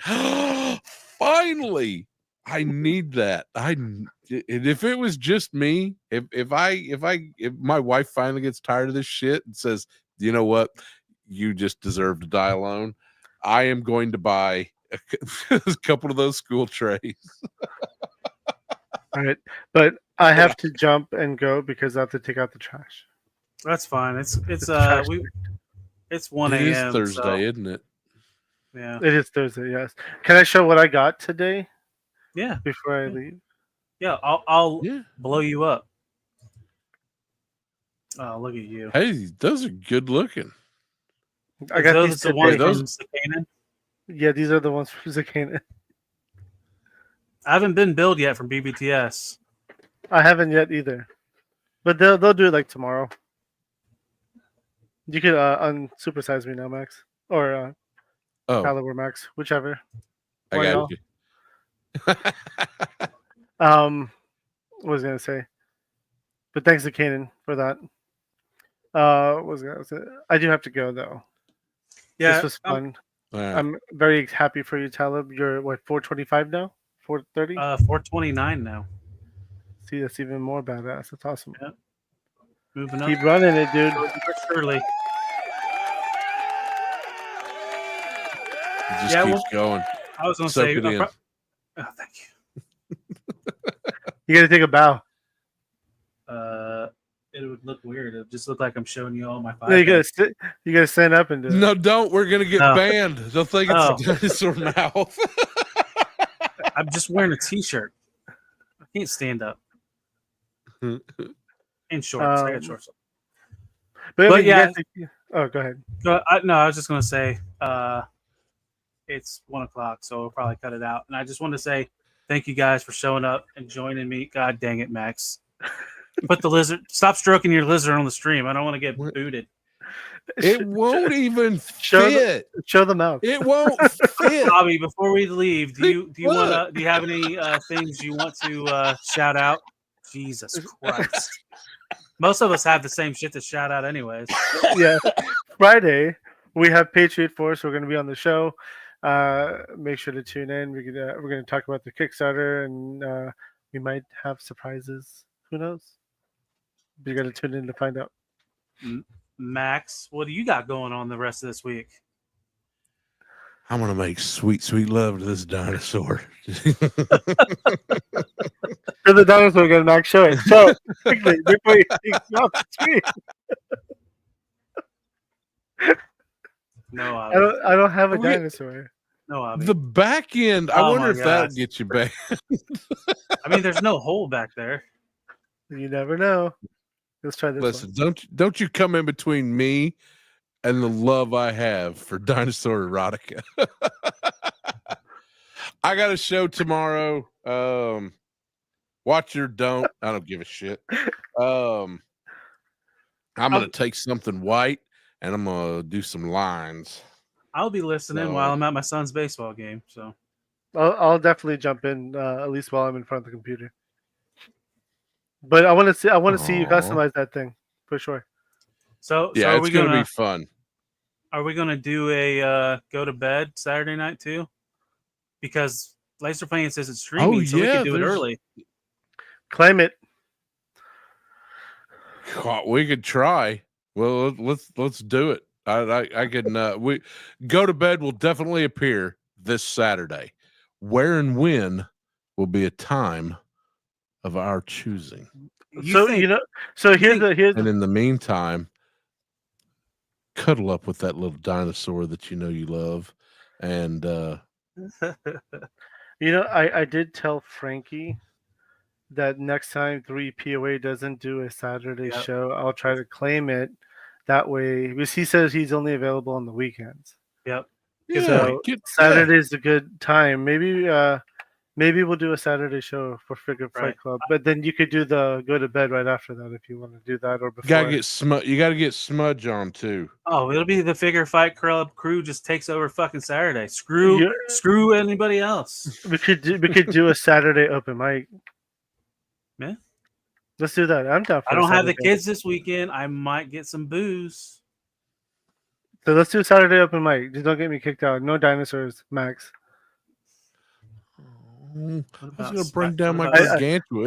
"Finally, I need that." If it was just me, if my wife finally gets tired of this shit and says, "You know what? You just deserve to die alone," I am going to buy a couple of those school trays. All right, but I have to jump and go because I have to take out the trash. That's fine. It's 1 a.m. It is Thursday, so, isn't it? Yeah, it is Thursday. Yes. Can I show what I got today? Yeah. Before I leave. Yeah, I'll blow you up. Oh, look at you! Hey, those are good looking. I got those these the ones today. from Zakanan? Yeah, these are the ones from Zakanan. I haven't been billed yet from BBTS. I haven't yet either, but they'll do it like tomorrow. You could unsupersize me now, Max, or Caliber Max, whichever. I got you. What was I gonna say? But thanks to Kanan for that. I do have to go though. Yeah, this was fun. Yeah. I'm very happy for you, Talib. You're what, 425 now? 430? 429 now. See, that's even more badass. That's awesome. Yeah. Moving up. Keep running it, dude. Surely. It just keeps going. I was gonna Soak say. it in. Oh, thank you. You gotta take a bow. It would look weird. It would just look like I'm showing you all my five. No, you gotta stand up and do it. No, don't. We're gonna get banned. They'll think it's a dinosaur mouth. I'm just wearing a t-shirt. I can't stand up. In shorts. I got shorts. But yeah. Oh, go ahead. No, I was just gonna say. It's 1 o'clock, so we'll probably cut it out. And I just want to say thank you guys for showing up and joining me. God dang it, Max. Put the lizard. Stop stroking your lizard on the stream. I don't want to get booted. It won't even fit. Show the mouth. It won't fit. Bobby, before we leave, do you have any things you want to shout out? Jesus Christ. Most of us have the same shit to shout out anyways. Yeah. Friday, we have Patriot Force. We're going to be on the show. Make sure to tune in. We're going to talk about the Kickstarter, and we might have surprises. Who knows? You got to tune in to find out. Max, what do you got going on the rest of this week? I'm going to make sweet, sweet love to this dinosaur. For the dinosaur, again, Max, show it. So, quickly, before you take off the screen. No, I don't have a dinosaur. No, Abby. The back end, I wonder if that gets you back. I mean, there's no hole back there. You never know. Let's try this. Listen, don't you come in between me and the love I have for dinosaur erotica. I got a show tomorrow. Watch or don't. I don't give a shit. I'm gonna take something white and I'm gonna do some lines. I'll be listening while I'm at my son's baseball game. So I'll definitely jump in at least while I'm in front of the computer. But I want to see. I want to see you Aw. customize that thing for sure. So Yeah, are it's we gonna gonna be fun. are we gonna do a go to bed Saturday night too? Because Laser Plan says it's streaming, so we yeah, could do it there's- early. Claim it. God, we could try. Well, let's do it. I can. We go to bed will definitely appear this Saturday. Where and when will be a time of our choosing. So here's And in the meantime, cuddle up with that little dinosaur that you know you love, and I did tell Frankie that next time 3 POA doesn't do a Saturday Yep. show, I'll try to claim it. That way, because he says he's only available on the weekends. Yep. yeah, So get Saturday's a good time. Maybe we'll do a Saturday show for Figure Fight Right. Club, but then you could do the go to bed right after that if you want to do that or before. You gotta get Smudge on too. Oh, it'll be the Figure Fight Club crew just takes over fucking Saturday. Screw anybody else. We could do a Saturday open mic. Yeah. Let's do that. I'm down for I don't have the Saturday. kids this weekend. I might get some booze. So let's do a Saturday open mic. Just don't get me kicked out. No dinosaurs, Max. I was about gonna bring Smack- down my what about- gargantua.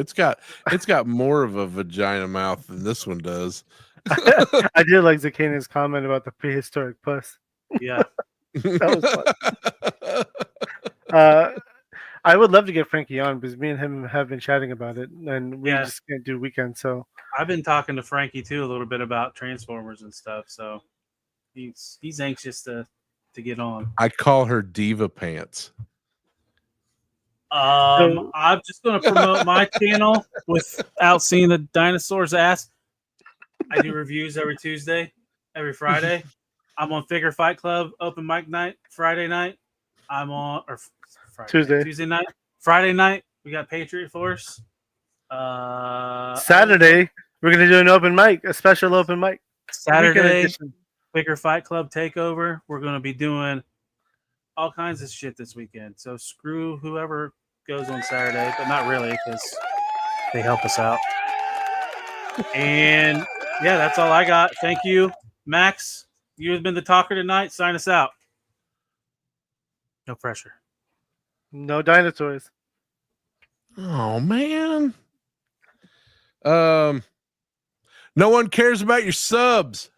It's got more of a vagina mouth than this one does. I did like Zakana's comment about the prehistoric puss. Yeah. That was fun. I would love to get Frankie on because me and him have been chatting about it, and we Yeah. just can't do weekends. So I've been talking to Frankie too a little bit about Transformers and stuff, so he's anxious to get on. I call her Diva Pants. I'm just going to promote my channel without seeing the dinosaur's ass. I do reviews every Tuesday, every Friday. I'm on Figure Fight Club open mic night Friday night. I'm on Tuesday night. Friday night we got Patriot Force. Saturday we're gonna do an open mic, a special open mic. Saturday Figure Fight Club takeover. We're going to be doing all kinds of shit this weekend. So screw whoever goes on Saturday, but not really because they help us out. And yeah, that's all I got. Thank you, Max. You've been the talker tonight. Sign us out. No pressure. No dinosaurs. Oh man. No one cares about your subs.